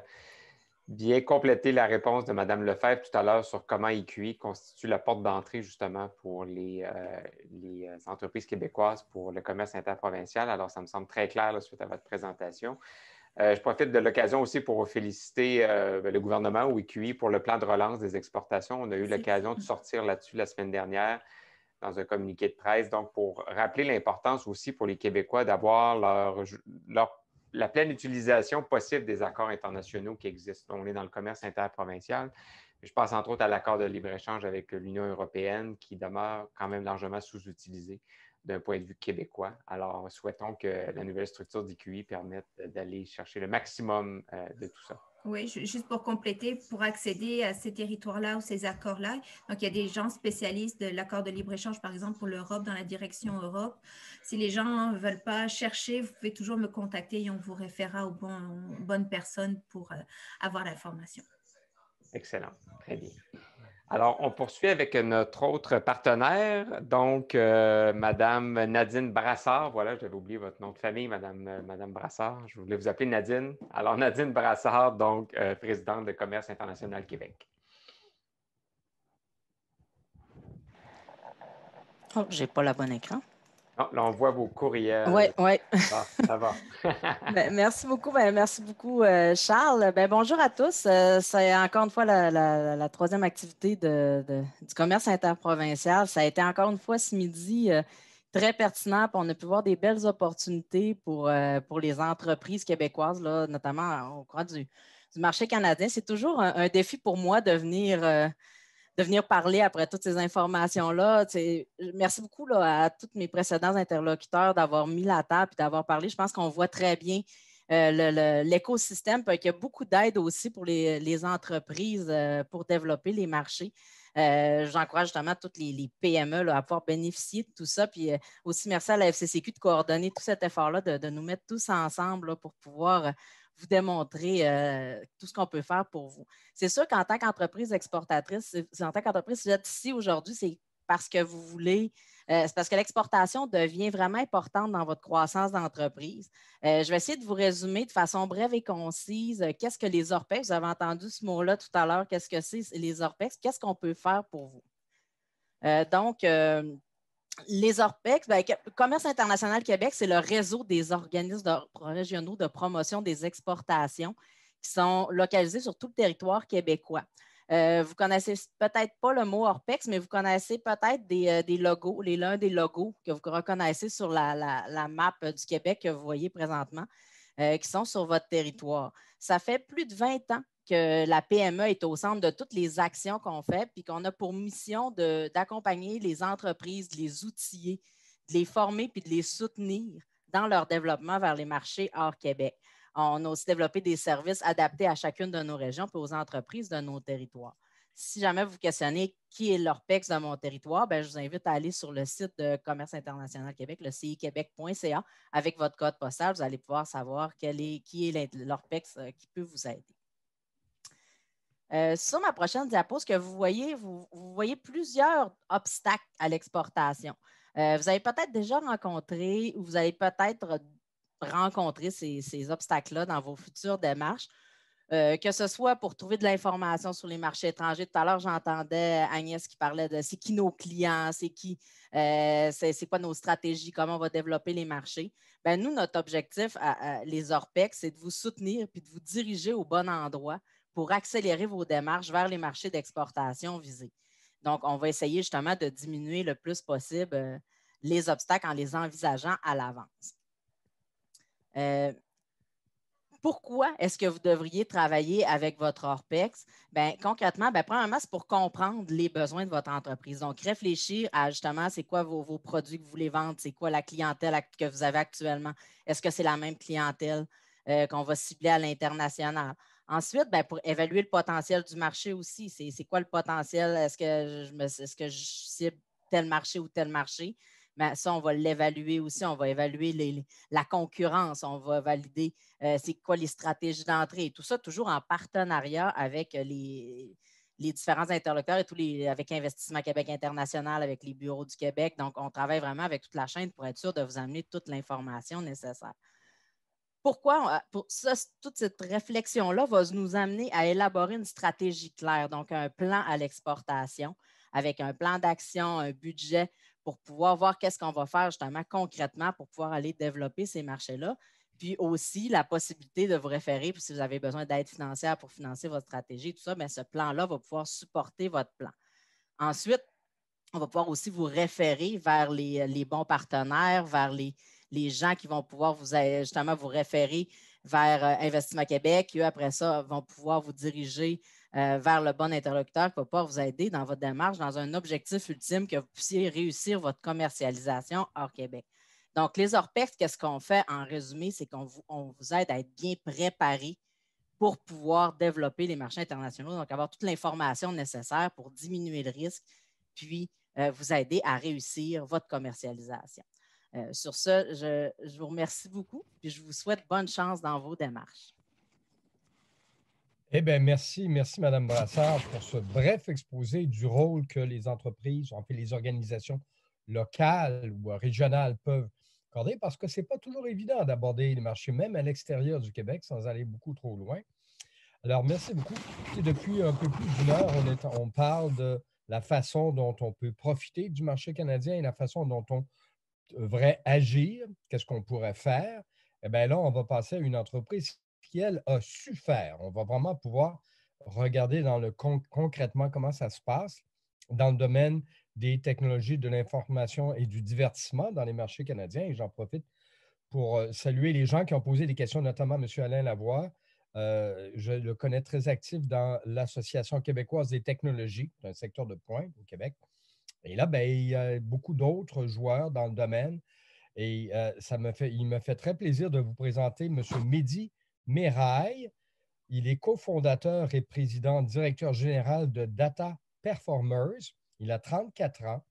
complété la réponse de Mme Lefebvre tout à l'heure sur comment EQI constitue la porte d'entrée justement pour les entreprises québécoises pour le commerce interprovincial. Alors, ça me semble très clair là, suite à votre présentation. Je profite de l'occasion aussi pour féliciter le gouvernement ou EQI pour le plan de relance des exportations. On a eu l'occasion de sortir là-dessus la semaine dernière dans un communiqué de presse, donc pour rappeler l'importance aussi pour les Québécois d'avoir la pleine utilisation possible des accords internationaux qui existent. On est dans le commerce interprovincial. Je pense entre autres à l'accord de libre-échange avec l'Union européenne qui demeure quand même largement sous-utilisé d'un point de vue québécois. Alors, souhaitons que la nouvelle structure d'IQI permette d'aller chercher le maximum de tout ça. Oui, juste pour compléter, pour accéder à ces territoires-là ou ces accords-là, donc il y a des gens spécialistes de l'accord de libre-échange, par exemple, pour l'Europe, dans la direction Europe. Si les gens ne veulent pas chercher, vous pouvez toujours me contacter et on vous référera aux bonnes personnes pour avoir l'information. Excellent, très bien. Alors, on poursuit avec notre autre partenaire, donc Madame Nadine Brassard. Voilà, j'avais oublié votre nom de famille, Madame Brassard. Je voulais vous appeler Nadine. Alors, Nadine Brassard, donc présidente de Commerce International Québec. Oh, je n'ai pas la bonne écran. Non, là, on voit vos courriels. Oui, oui. Ah, ça va. Merci beaucoup. Merci beaucoup, Charles. Bonjour à tous. C'est encore une fois la troisième activité du commerce interprovincial. Ça a été encore une fois ce midi très pertinent. On a pu voir des belles opportunités pour les entreprises québécoises, là, notamment au cours du marché canadien. C'est toujours un défi pour moi de venir parler après toutes ces informations-là. Merci beaucoup là, à tous mes précédents interlocuteurs d'avoir mis la table et d'avoir parlé. Je pense qu'on voit très bien l'écosystème, puis qu'il y a beaucoup d'aide aussi pour les entreprises pour développer les marchés. J'encourage justement toutes les PME là, à pouvoir bénéficier de tout ça. Puis aussi, merci à la FCCQ de coordonner tout cet effort-là, de nous mettre tous ensemble là, pour pouvoir vous démontrer tout ce qu'on peut faire pour vous. C'est sûr qu'en tant qu'entreprise exportatrice, en tant qu'entreprise, si vous êtes ici aujourd'hui, c'est parce que vous voulez, c'est parce que l'exportation devient vraiment importante dans votre croissance d'entreprise. Je vais essayer de vous résumer de façon brève et concise qu'est-ce que les ORPEX, vous avez entendu ce mot-là tout à l'heure, qu'est-ce que c'est les ORPEX, qu'est-ce qu'on peut faire pour vous. Les ORPEX, Commerce international Québec, c'est le réseau des organismes régionaux de promotion des exportations qui sont localisés sur tout le territoire québécois. Vous ne connaissez peut-être pas le mot ORPEX, mais vous connaissez peut-être des logos, l'un des logos que vous reconnaissez sur la map du Québec que vous voyez présentement, qui sont sur votre territoire. Ça fait plus de 20 ans que la PME est au centre de toutes les actions qu'on fait, puis qu'on a pour mission d'accompagner les entreprises, de les outiller, de les former, puis de les soutenir dans leur développement vers les marchés hors Québec. On a aussi développé des services adaptés à chacune de nos régions et aux entreprises de nos territoires. Si jamais vous questionnez qui est l'ORPEX de mon territoire, je vous invite à aller sur le site de Commerce international Québec, le ciquebec.ca. Avec votre code postal, vous allez pouvoir savoir qui est l'ORPEX qui peut vous aider. Sur ma prochaine diapo, ce que vous voyez plusieurs obstacles à l'exportation. Vous avez peut-être déjà rencontré ou vous allez peut-être rencontrer ces obstacles-là dans vos futures démarches, que ce soit pour trouver de l'information sur les marchés étrangers. Tout à l'heure, j'entendais Agnès qui parlait de c'est qui nos clients, c'est quoi nos stratégies, comment on va développer les marchés. Nous, notre objectif, les ORPEX, c'est de vous soutenir et de vous diriger au bon endroit pour accélérer vos démarches vers les marchés d'exportation visés. Donc, on va essayer justement de diminuer le plus possible les obstacles en les envisageant à l'avance. Pourquoi est-ce que vous devriez travailler avec votre ORPEX? Concrètement, premièrement, c'est pour comprendre les besoins de votre entreprise. Donc, réfléchir à justement, c'est quoi vos produits que vous voulez vendre, c'est quoi la clientèle que vous avez actuellement. Est-ce que c'est la même clientèle qu'on va cibler à l'international? Ensuite, pour évaluer le potentiel du marché aussi, c'est quoi le potentiel? Est-ce que je cible tel marché ou tel marché? Ça, on va l'évaluer aussi. On va évaluer la concurrence. On va valider c'est quoi les stratégies d'entrée. Tout ça toujours en partenariat avec les différents interlocuteurs et avec Investissement Québec International, avec les bureaux du Québec. Donc, on travaille vraiment avec toute la chaîne pour être sûr de vous amener toute l'information nécessaire. Pourquoi? Toute cette réflexion-là va nous amener à élaborer une stratégie claire, donc un plan à l'exportation avec un plan d'action, un budget pour pouvoir voir qu'est-ce qu'on va faire justement concrètement pour pouvoir aller développer ces marchés-là. Puis aussi la possibilité de vous référer, puis si vous avez besoin d'aide financière pour financer votre stratégie, tout ça, ce plan-là va pouvoir supporter votre plan. Ensuite, On va pouvoir aussi vous référer vers les bons partenaires, vers les gens qui vont pouvoir justement vous référer vers Investissement Québec. Eux, après ça, vont pouvoir vous diriger vers le bon interlocuteur qui va pouvoir vous aider dans votre démarche dans un objectif ultime que vous puissiez réussir votre commercialisation hors Québec. Donc, les ORPEX, qu'est-ce qu'on fait en résumé? C'est qu'on vous aide à être bien préparé pour pouvoir développer les marchés internationaux, donc avoir toute l'information nécessaire pour diminuer le risque, puis vous aider à réussir votre commercialisation. Sur ce, je vous remercie beaucoup, puis je vous souhaite bonne chance dans vos démarches. Eh bien, merci, Mme Brassard, pour ce bref exposé du rôle que les entreprises, en fait les organisations locales ou régionales peuvent accorder, parce que ce n'est pas toujours évident d'aborder les marchés, même à l'extérieur du Québec, sans aller beaucoup trop loin. Alors, merci beaucoup. Depuis un peu plus d'une heure, on parle de la façon dont on peut profiter du marché canadien et la façon dont on devrait agir, qu'est-ce qu'on pourrait faire. Eh bien là, on va passer à une entreprise qui, elle, a su faire. On va vraiment pouvoir regarder concrètement comment ça se passe dans le domaine des technologies de l'information et du divertissement dans les marchés canadiens. Et j'en profite pour saluer les gens qui ont posé des questions, notamment M. Alain Lavoie. Je le connais très actif dans l'Association québécoise des technologies, un secteur de pointe au Québec. Et là, bien, il y a beaucoup d'autres joueurs dans le domaine. Et il me fait très plaisir de vous présenter M. Mehdi Meraille. Il est cofondateur et président directeur général de Data Performers. Il a 34 ans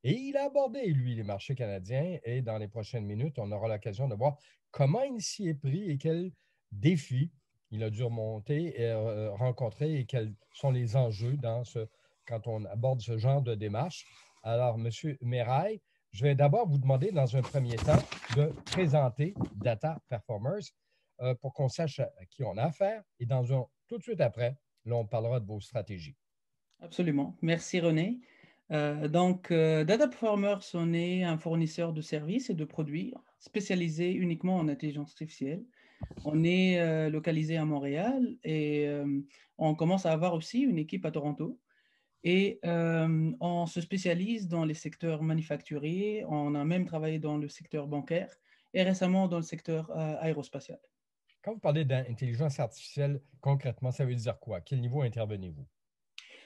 et il a abordé, lui, les marchés canadiens. Et dans les prochaines minutes, on aura l'occasion de voir comment il s'y est pris et quels défis il a dû remonter et rencontrer et quels sont les enjeux quand on aborde ce genre de démarche. Alors, M. Meraille, je vais d'abord vous demander, dans un premier temps, de présenter Data Performers pour qu'on sache à qui on a affaire. Et tout de suite après, là, on parlera de vos stratégies. Absolument. Merci, René. Data Performers, on est un fournisseur de services et de produits spécialisé uniquement en intelligence artificielle. On est localisé à Montréal et on commence à avoir aussi une équipe à Toronto. Et on se spécialise dans les secteurs manufacturiers, on a même travaillé dans le secteur bancaire et récemment dans le secteur aérospatial. Quand vous parlez d'intelligence artificielle, concrètement, ça veut dire quoi? À quel niveau intervenez-vous?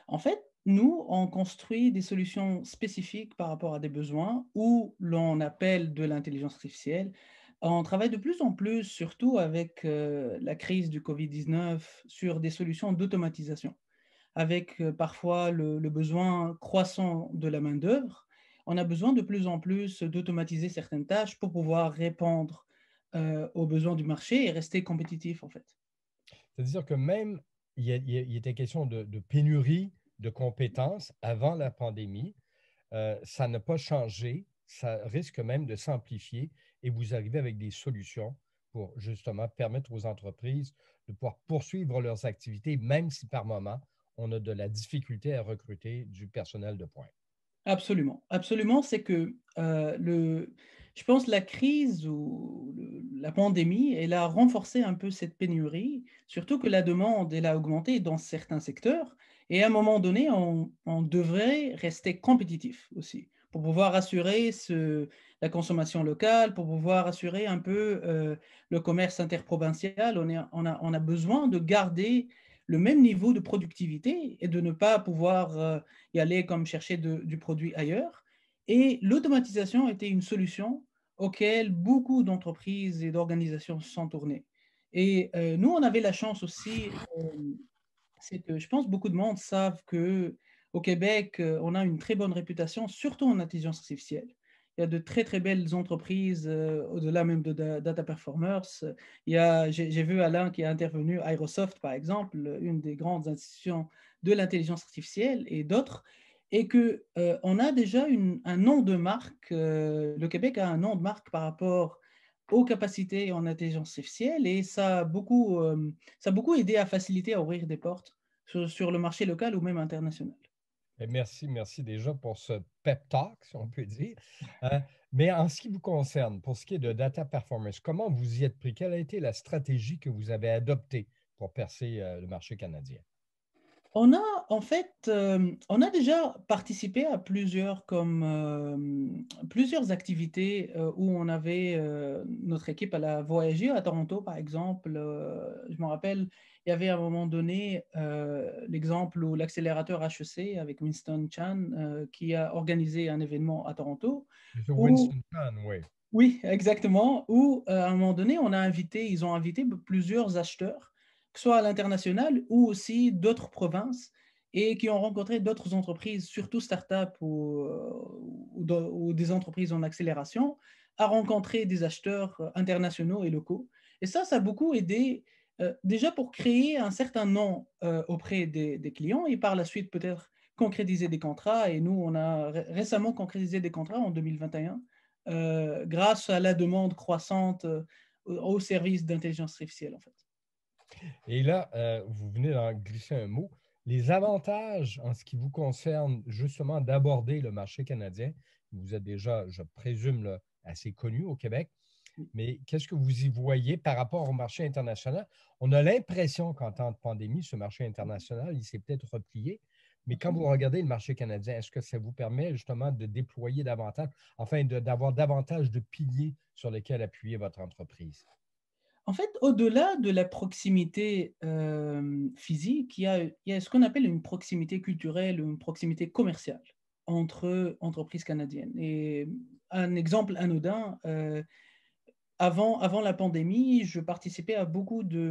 En fait, nous, on construit des solutions spécifiques par rapport à des besoins où l'on appelle de l'intelligence artificielle. On travaille de plus en plus, surtout avec la crise du COVID-19, sur des solutions d'automatisation. Avec parfois le besoin croissant de la main-d'œuvre, on a besoin de plus en plus d'automatiser certaines tâches pour pouvoir répondre aux besoins du marché et rester compétitif, en fait. C'est-à-dire que même, il était question de pénurie de compétences avant la pandémie. Ça n'a pas changé, ça risque même de s'amplifier et vous arrivez avec des solutions pour justement permettre aux entreprises de pouvoir poursuivre leurs activités, même si par moment, on a de la difficulté à recruter du personnel de pointe. Absolument. Absolument, c'est que je pense la crise ou la pandémie, elle a renforcé un peu cette pénurie, surtout que la demande, elle a augmenté dans certains secteurs. Et à un moment donné, on devrait rester compétitif aussi pour pouvoir assurer la consommation locale, pour pouvoir assurer un peu le commerce interprovincial. On a besoin de garder le même niveau de productivité et de ne pas pouvoir y aller comme chercher du produit ailleurs. Et l'automatisation était une solution auquel beaucoup d'entreprises et d'organisations se sont tournées. Et nous, on avait la chance aussi, c'est que je pense beaucoup de monde savent qu'au Québec, on a une très bonne réputation, surtout en intelligence artificielle. Il y a de très, très belles entreprises au-delà même de Data Performers. J'ai vu Alain qui est intervenu, Aerosoft par exemple, une des grandes institutions de l'intelligence artificielle et d'autres, et qu'on a déjà un nom de marque. Le Québec a un nom de marque par rapport aux capacités en intelligence artificielle et ça a beaucoup aidé à faciliter, à ouvrir des portes sur le marché local ou même international. Merci déjà pour ce pep talk, si on peut dire. Mais en ce qui vous concerne, pour ce qui est de Data Performance, comment vous y êtes pris? Quelle a été la stratégie que vous avez adoptée pour percer le marché canadien? On a en fait, on a déjà participé à plusieurs activités où on avait notre équipe, elle a voyagé à Toronto par exemple. Je me rappelle, il y avait à un moment donné l'exemple où l'accélérateur HEC avec Winston Chan qui a organisé un événement à Toronto. Monsieur Où, Winston Chan, oui. oui, exactement. Où à un moment donné, ils ont invité plusieurs acheteurs, que ce soit à l'international ou aussi d'autres provinces, et qui ont rencontré d'autres entreprises, surtout start-up ou des entreprises en accélération, à rencontrer des acheteurs internationaux et locaux. Et ça a beaucoup aidé déjà pour créer un certain nom auprès des clients et par la suite peut-être concrétiser des contrats. Et nous, on a récemment concrétisé des contrats en 2021 grâce à la demande croissante au service d'intelligence artificielle, en fait. Et là, vous venez d'en glisser un mot. Les avantages en ce qui vous concerne, justement, d'aborder le marché canadien, vous êtes déjà, je présume, là, assez connu au Québec, mais qu'est-ce que vous y voyez par rapport au marché international? On a l'impression qu'en temps de pandémie, ce marché international, il s'est peut-être replié, mais quand vous regardez le marché canadien, est-ce que ça vous permet justement de déployer davantage, enfin, d'avoir davantage de piliers sur lesquels appuyer votre entreprise? En fait, au-delà de la proximité physique, il y a ce qu'on appelle une proximité culturelle ou une proximité commerciale entre entreprises canadiennes. Et un exemple anodin, avant la pandémie, je participais à beaucoup de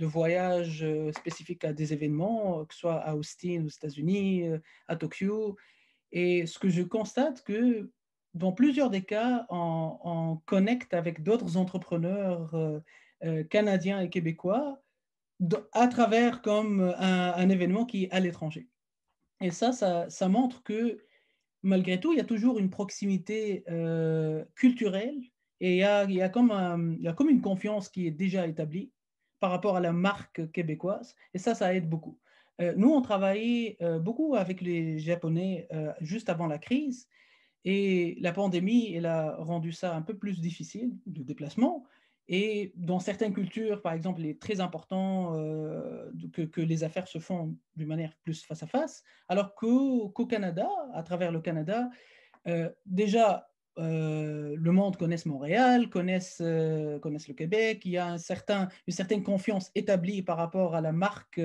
voyages spécifiques à des événements, que ce soit à Austin, aux États-Unis, à Tokyo. Et ce que je constate, que dans plusieurs des cas, on connecte avec d'autres entrepreneurs canadiens et québécois à travers comme un événement qui est à l'étranger. Et ça montre que malgré tout, il y a toujours une proximité culturelle et il y a comme une confiance qui est déjà établie par rapport à la marque québécoise. Et ça aide beaucoup. Nous, on travaillait beaucoup avec les Japonais juste avant la crise. Et la pandémie, elle a rendu ça un peu plus difficile, le déplacement. Et dans certaines cultures, par exemple, il est très important que les affaires se font d'une manière plus face à face, alors qu'au Canada, à travers le Canada, déjà, le monde connaisse Montréal, connaisse le Québec, il y a une certaine confiance établie par rapport à la marque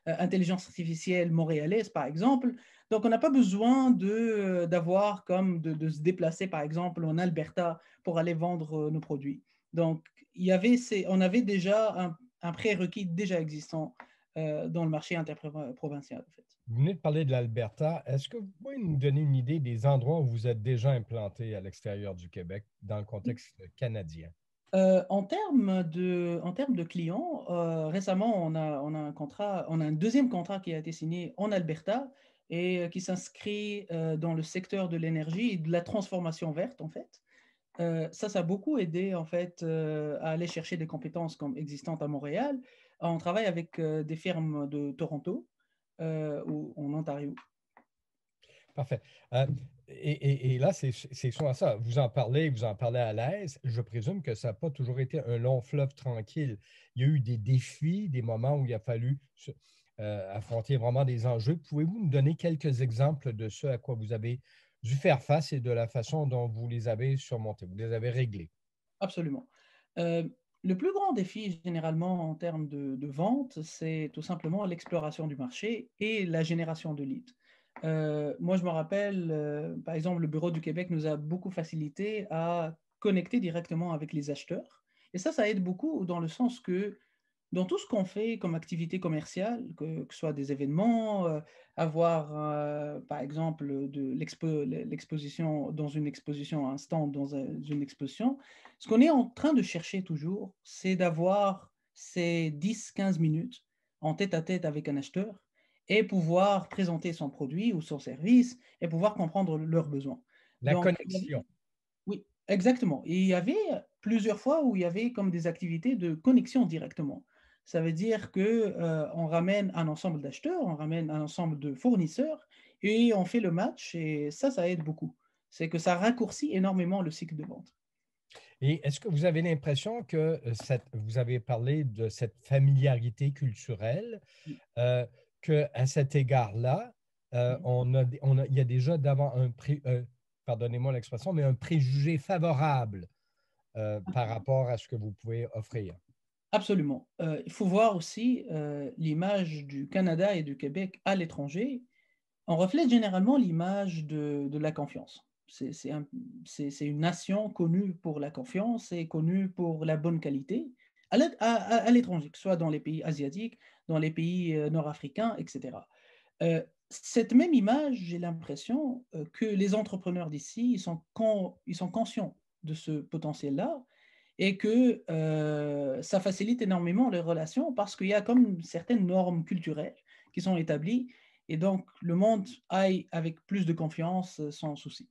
intelligence artificielle montréalaise, par exemple. Donc, on n'a pas besoin d'avoir de se déplacer, par exemple, en Alberta pour aller vendre nos produits. Donc, on avait déjà un prérequis déjà existant dans le marché interprovincial, en fait. Vous venez de parler de l'Alberta. Est-ce que vous pouvez nous donner une idée des endroits où vous êtes déjà implanté à l'extérieur du Québec dans le contexte canadien? En termes de clients, récemment, on a un deuxième contrat qui a été signé en Alberta et qui s'inscrit dans le secteur de l'énergie et de la transformation verte, en fait. Ça a beaucoup aidé, en fait, à aller chercher des compétences comme existantes à Montréal. On travaille avec des firmes de Toronto ou en Ontario. Parfait. Et là, c'est souvent ça. Vous en parlez à l'aise. Je présume que ça n'a pas toujours été un long fleuve tranquille. Il y a eu des défis, des moments où il a fallu affronter vraiment des enjeux. Pouvez-vous nous donner quelques exemples de ce à quoi vous avez dû faire face et de la façon dont vous les avez surmontés, vous les avez réglés? Absolument. Le plus grand défi, généralement, en termes de vente, c'est tout simplement l'exploration du marché et la génération de leads. Moi, je me rappelle, par exemple, le Bureau du Québec nous a beaucoup facilité à connecter directement avec les acheteurs. Et ça aide beaucoup dans le sens que dans tout ce qu'on fait comme activité commerciale, que ce soit des événements, avoir, par exemple, l'exposition dans une exposition, un stand dans une exposition, ce qu'on est en train de chercher toujours, c'est d'avoir ces 10-15 minutes en tête-à-tête avec un acheteur et pouvoir présenter son produit ou son service et pouvoir comprendre leurs besoins. La Donc, connexion. oui, exactement. Et il y avait plusieurs fois où il y avait comme des activités de connexion directement. Ça veut dire que on ramène un ensemble d'acheteurs, on ramène un ensemble de fournisseurs et on fait le match et ça aide beaucoup. C'est que ça raccourcit énormément le cycle de vente. Et est-ce que vous avez l'impression que vous avez parlé de cette familiarité culturelle, qu'à cet égard-là, il y a déjà d'avant pardonnez-moi l'expression, mais un préjugé favorable par rapport à ce que vous pouvez offrir? Absolument. Il faut voir aussi l'image du Canada et du Québec à l'étranger. On reflète généralement l'image de la confiance. C'est une nation connue pour la confiance et connue pour la bonne qualité à l'étranger, que ce soit dans les pays asiatiques, dans les pays nord-africains, etc. Cette même image, j'ai l'impression que les entrepreneurs d'ici, ils sont conscients de ce potentiel-là et que ça facilite énormément les relations parce qu'il y a comme certaines normes culturelles qui sont établies et donc le monde aille avec plus de confiance sans souci.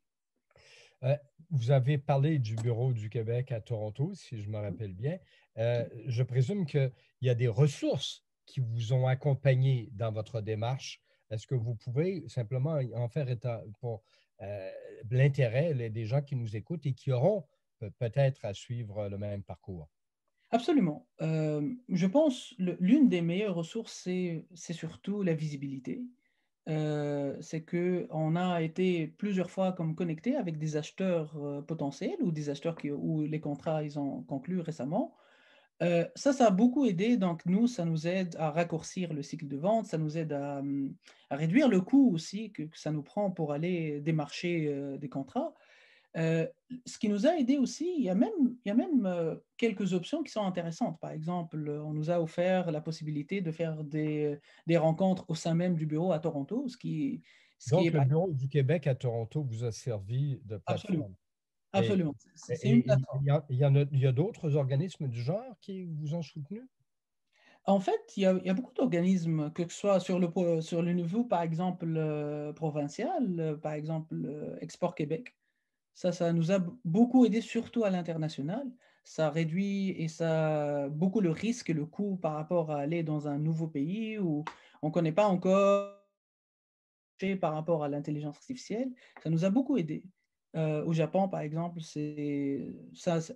Vous avez parlé du bureau du Québec à Toronto, si je me rappelle bien. Je présume qu'il y a des ressources qui vous ont accompagné dans votre démarche. Est-ce que vous pouvez simplement en faire état pour l'intérêt des gens qui nous écoutent et qui auront peut-être à suivre le même parcours? Absolument. Je pense l'une des meilleures ressources, c'est surtout la visibilité. C'est qu'on a été plusieurs fois comme connectés avec des acheteurs potentiels ou des acheteurs où les contrats ils ont conclu récemment. Ça a beaucoup aidé. Donc, nous, ça nous aide à raccourcir le cycle de vente, ça nous aide à réduire le coût aussi que ça nous prend pour aller démarcher des contrats. Ce qui nous a aidé aussi, il y a même quelques options qui sont intéressantes. Par exemple, on nous a offert la possibilité de faire des rencontres au sein même du bureau à Toronto, Donc, le bureau du Québec à Toronto vous a servi de plateforme. Absolument. C'est une plateforme. Il y a d'autres organismes du genre qui vous ont soutenu? En fait, il y a beaucoup d'organismes, que ce soit sur le niveau, par exemple, provincial, par exemple, Export Québec. Ça nous a beaucoup aidé, surtout à l'international. Ça réduit et ça beaucoup le risque et le coût par rapport à aller dans un nouveau pays où on ne connaît pas encore par rapport à l'intelligence artificielle. Ça nous a beaucoup aidé. Au Japon, par exemple, c'est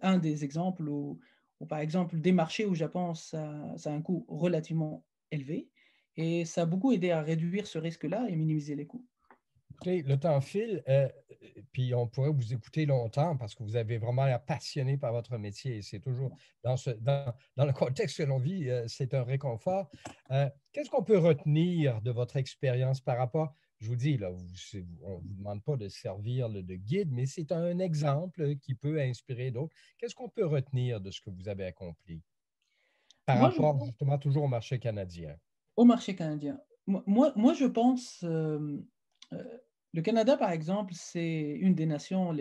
un des exemples où, par exemple, démarcher au Japon, ça a un coût relativement élevé et ça a beaucoup aidé à réduire ce risque-là et minimiser les coûts. Écoutez, le temps file, puis on pourrait vous écouter longtemps parce que vous avez vraiment l'air passionné par votre métier et c'est toujours dans le contexte que l'on vit, c'est un réconfort. Qu'est-ce qu'on peut retenir de votre expérience par rapport, je vous dis, là, on ne vous demande pas de servir de guide, mais c'est un exemple qui peut inspirer d'autres. Qu'est-ce qu'on peut retenir de ce que vous avez accompli par rapport justement toujours au marché canadien? Au marché canadien. Moi je pense... le Canada, par exemple, c'est une des nations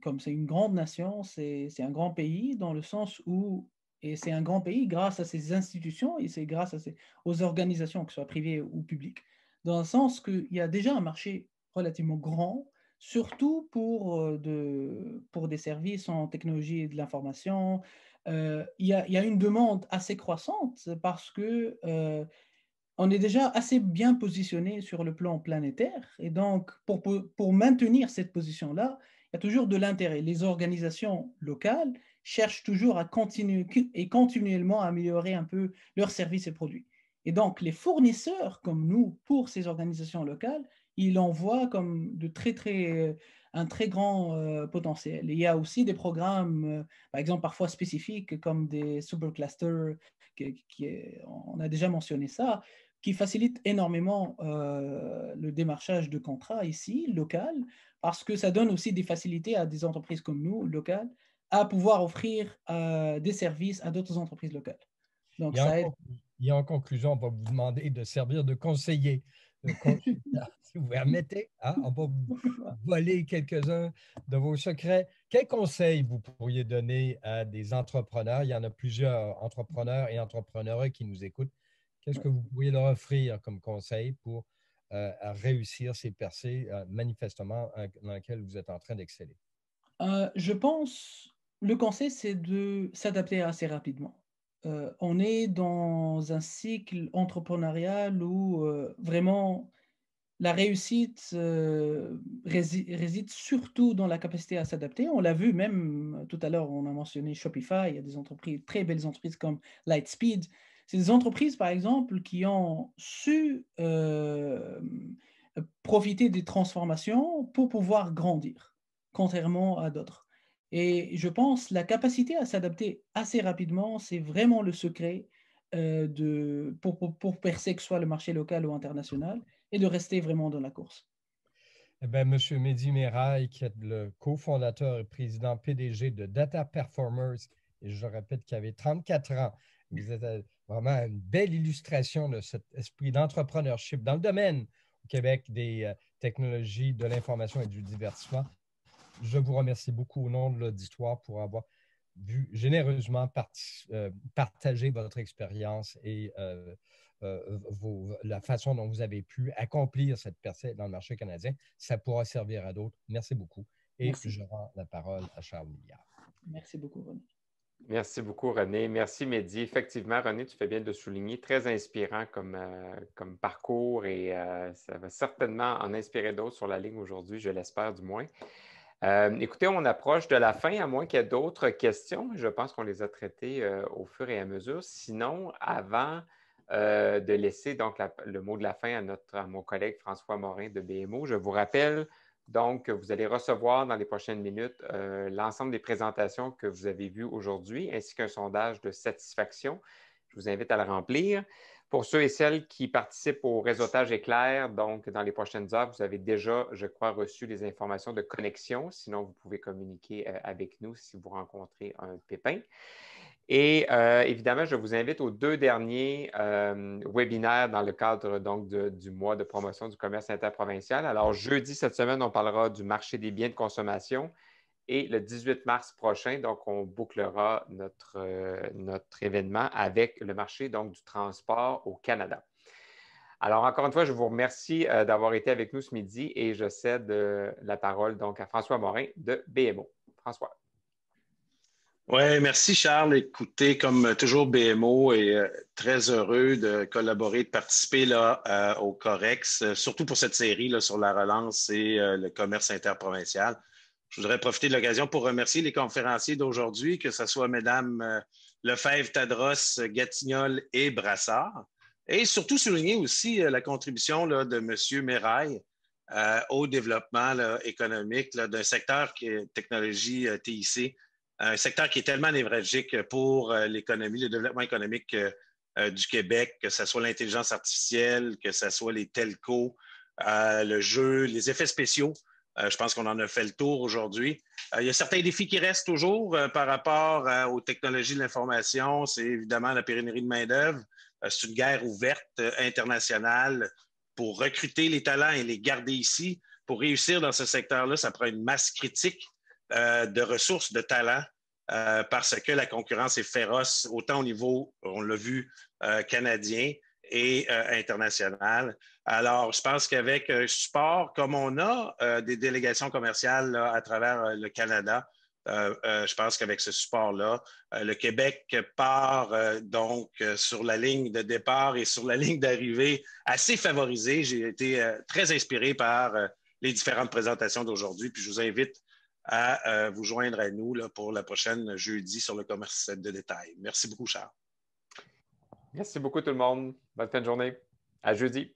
comme c'est une grande nation, c'est un grand pays dans le sens où, et c'est un grand pays grâce à ses institutions et c'est grâce aux organisations, que ce soit privées ou publiques, dans le sens qu'il y a déjà un marché relativement grand, surtout pour des services en technologie de l'information. Il y a une demande assez croissante parce que on est déjà assez bien positionné sur le plan planétaire. Et donc, pour maintenir cette position-là, il y a toujours de l'intérêt. Les organisations locales cherchent toujours à continuer et continuellement améliorer un peu leurs services et produits. Et donc, les fournisseurs comme nous, pour ces organisations locales, ils en voient comme un très grand potentiel. Et il y a aussi des programmes, par exemple, parfois spécifiques, comme des superclusters, on a déjà mentionné ça, qui facilite énormément le démarchage de contrats ici, local, parce que ça donne aussi des facilités à des entreprises comme nous, locales, à pouvoir offrir des services à d'autres entreprises locales. Donc, et en conclusion, on va vous demander de servir de conseiller, de consultant. Si vous permettez, hein, on va vous voler quelques-uns de vos secrets. Quels conseils vous pourriez donner à des entrepreneurs? Il y en a plusieurs entrepreneurs et entrepreneures qui nous écoutent. Qu'est-ce que vous pourriez leur offrir comme conseil pour réussir ces percées manifestement dans lesquelles vous êtes en train d'exceller? Je pense, le conseil, c'est de s'adapter assez rapidement. On est dans un cycle entrepreneurial où vraiment la réussite réside surtout dans la capacité à s'adapter. On l'a vu même tout à l'heure, on a mentionné Shopify, il y a des entreprises, très belles entreprises comme Lightspeed. C'est des entreprises, par exemple, qui ont su profiter des transformations pour pouvoir grandir, contrairement à d'autres. Et je pense que la capacité à s'adapter assez rapidement, c'est vraiment le secret pour percer que ce soit le marché local ou international et de rester vraiment dans la course. Eh bien, M. Mehdi Merail, qui est le cofondateur et président PDG de Data Performers, et je répète qu'il avait 34 ans, vous êtes vraiment une belle illustration de cet esprit d'entrepreneurship dans le domaine au Québec des technologies de l'information et du divertissement. Je vous remercie beaucoup au nom de l'auditoire pour avoir vu généreusement partager votre expérience et la façon dont vous avez pu accomplir cette percée dans le marché canadien. Ça pourra servir à d'autres. Merci beaucoup. Et Merci. Je rends la parole à Charles Milliard. Merci beaucoup, René. Merci beaucoup, René. Merci, Mehdi. Effectivement, René, tu fais bien de souligner, très inspirant comme parcours et ça va certainement en inspirer d'autres sur la ligne aujourd'hui, je l'espère du moins. Écoutez, on approche de la fin, à moins qu'il y ait d'autres questions. Je pense qu'on les a traitées au fur et à mesure. Sinon, avant de laisser donc le mot de la fin à mon collègue François Morin de BMO, je vous rappelle donc que vous allez recevoir dans les prochaines minutes l'ensemble des présentations que vous avez vues aujourd'hui, ainsi qu'un sondage de satisfaction. Je vous invite à le remplir. Pour ceux et celles qui participent au réseautage éclair, donc dans les prochaines heures, vous avez déjà, je crois, reçu les informations de connexion. Sinon, vous pouvez communiquer avec nous si vous rencontrez un pépin. Et évidemment, je vous invite aux 2 derniers webinaires dans le cadre donc, du mois de promotion du commerce interprovincial. Alors, jeudi, cette semaine, on parlera du marché des biens de consommation. Et le 18 mars prochain, donc, on bouclera notre événement avec le marché donc, du transport au Canada. Alors, encore une fois, je vous remercie d'avoir été avec nous ce midi et je cède la parole donc à François Morin de BMO. François. Oui, merci Charles. Écoutez, comme toujours, BMO est très heureux de collaborer, de participer là, au COREX, surtout pour cette série là, sur la relance et le commerce interprovincial. Je voudrais profiter de l'occasion pour remercier les conférenciers d'aujourd'hui, que ce soit Mesdames Lefebvre, Tadros, Gatignol et Brassard. Et surtout souligner aussi la contribution là, de M. Merail au développement là, économique d'un secteur qui est technologie TIC, un secteur qui est tellement névralgique pour l'économie, le développement économique du Québec, que ce soit l'intelligence artificielle, que ce soit les telcos, le jeu, les effets spéciaux. Je pense qu'on en a fait le tour aujourd'hui. Il y a certains défis qui restent toujours par rapport aux technologies de l'information. C'est évidemment la pénurie de main-d'œuvre. C'est une guerre ouverte internationale pour recruter les talents et les garder ici. Pour réussir dans ce secteur-là, ça prend une masse critique de ressources, de talents, parce que la concurrence est féroce, autant au niveau, on l'a vu, canadien et international. Alors, je pense qu'avec un support comme on a des délégations commerciales là, à travers le Canada, je pense qu'avec ce support-là, le Québec part donc sur la ligne de départ et sur la ligne d'arrivée assez favorisée. J'ai été très inspiré par les différentes présentations d'aujourd'hui, puis je vous invite à vous joindre à nous là, pour la prochaine jeudi sur le commerce de détail. Merci beaucoup, Charles. Merci beaucoup tout le monde. Bonne fin de journée. À jeudi.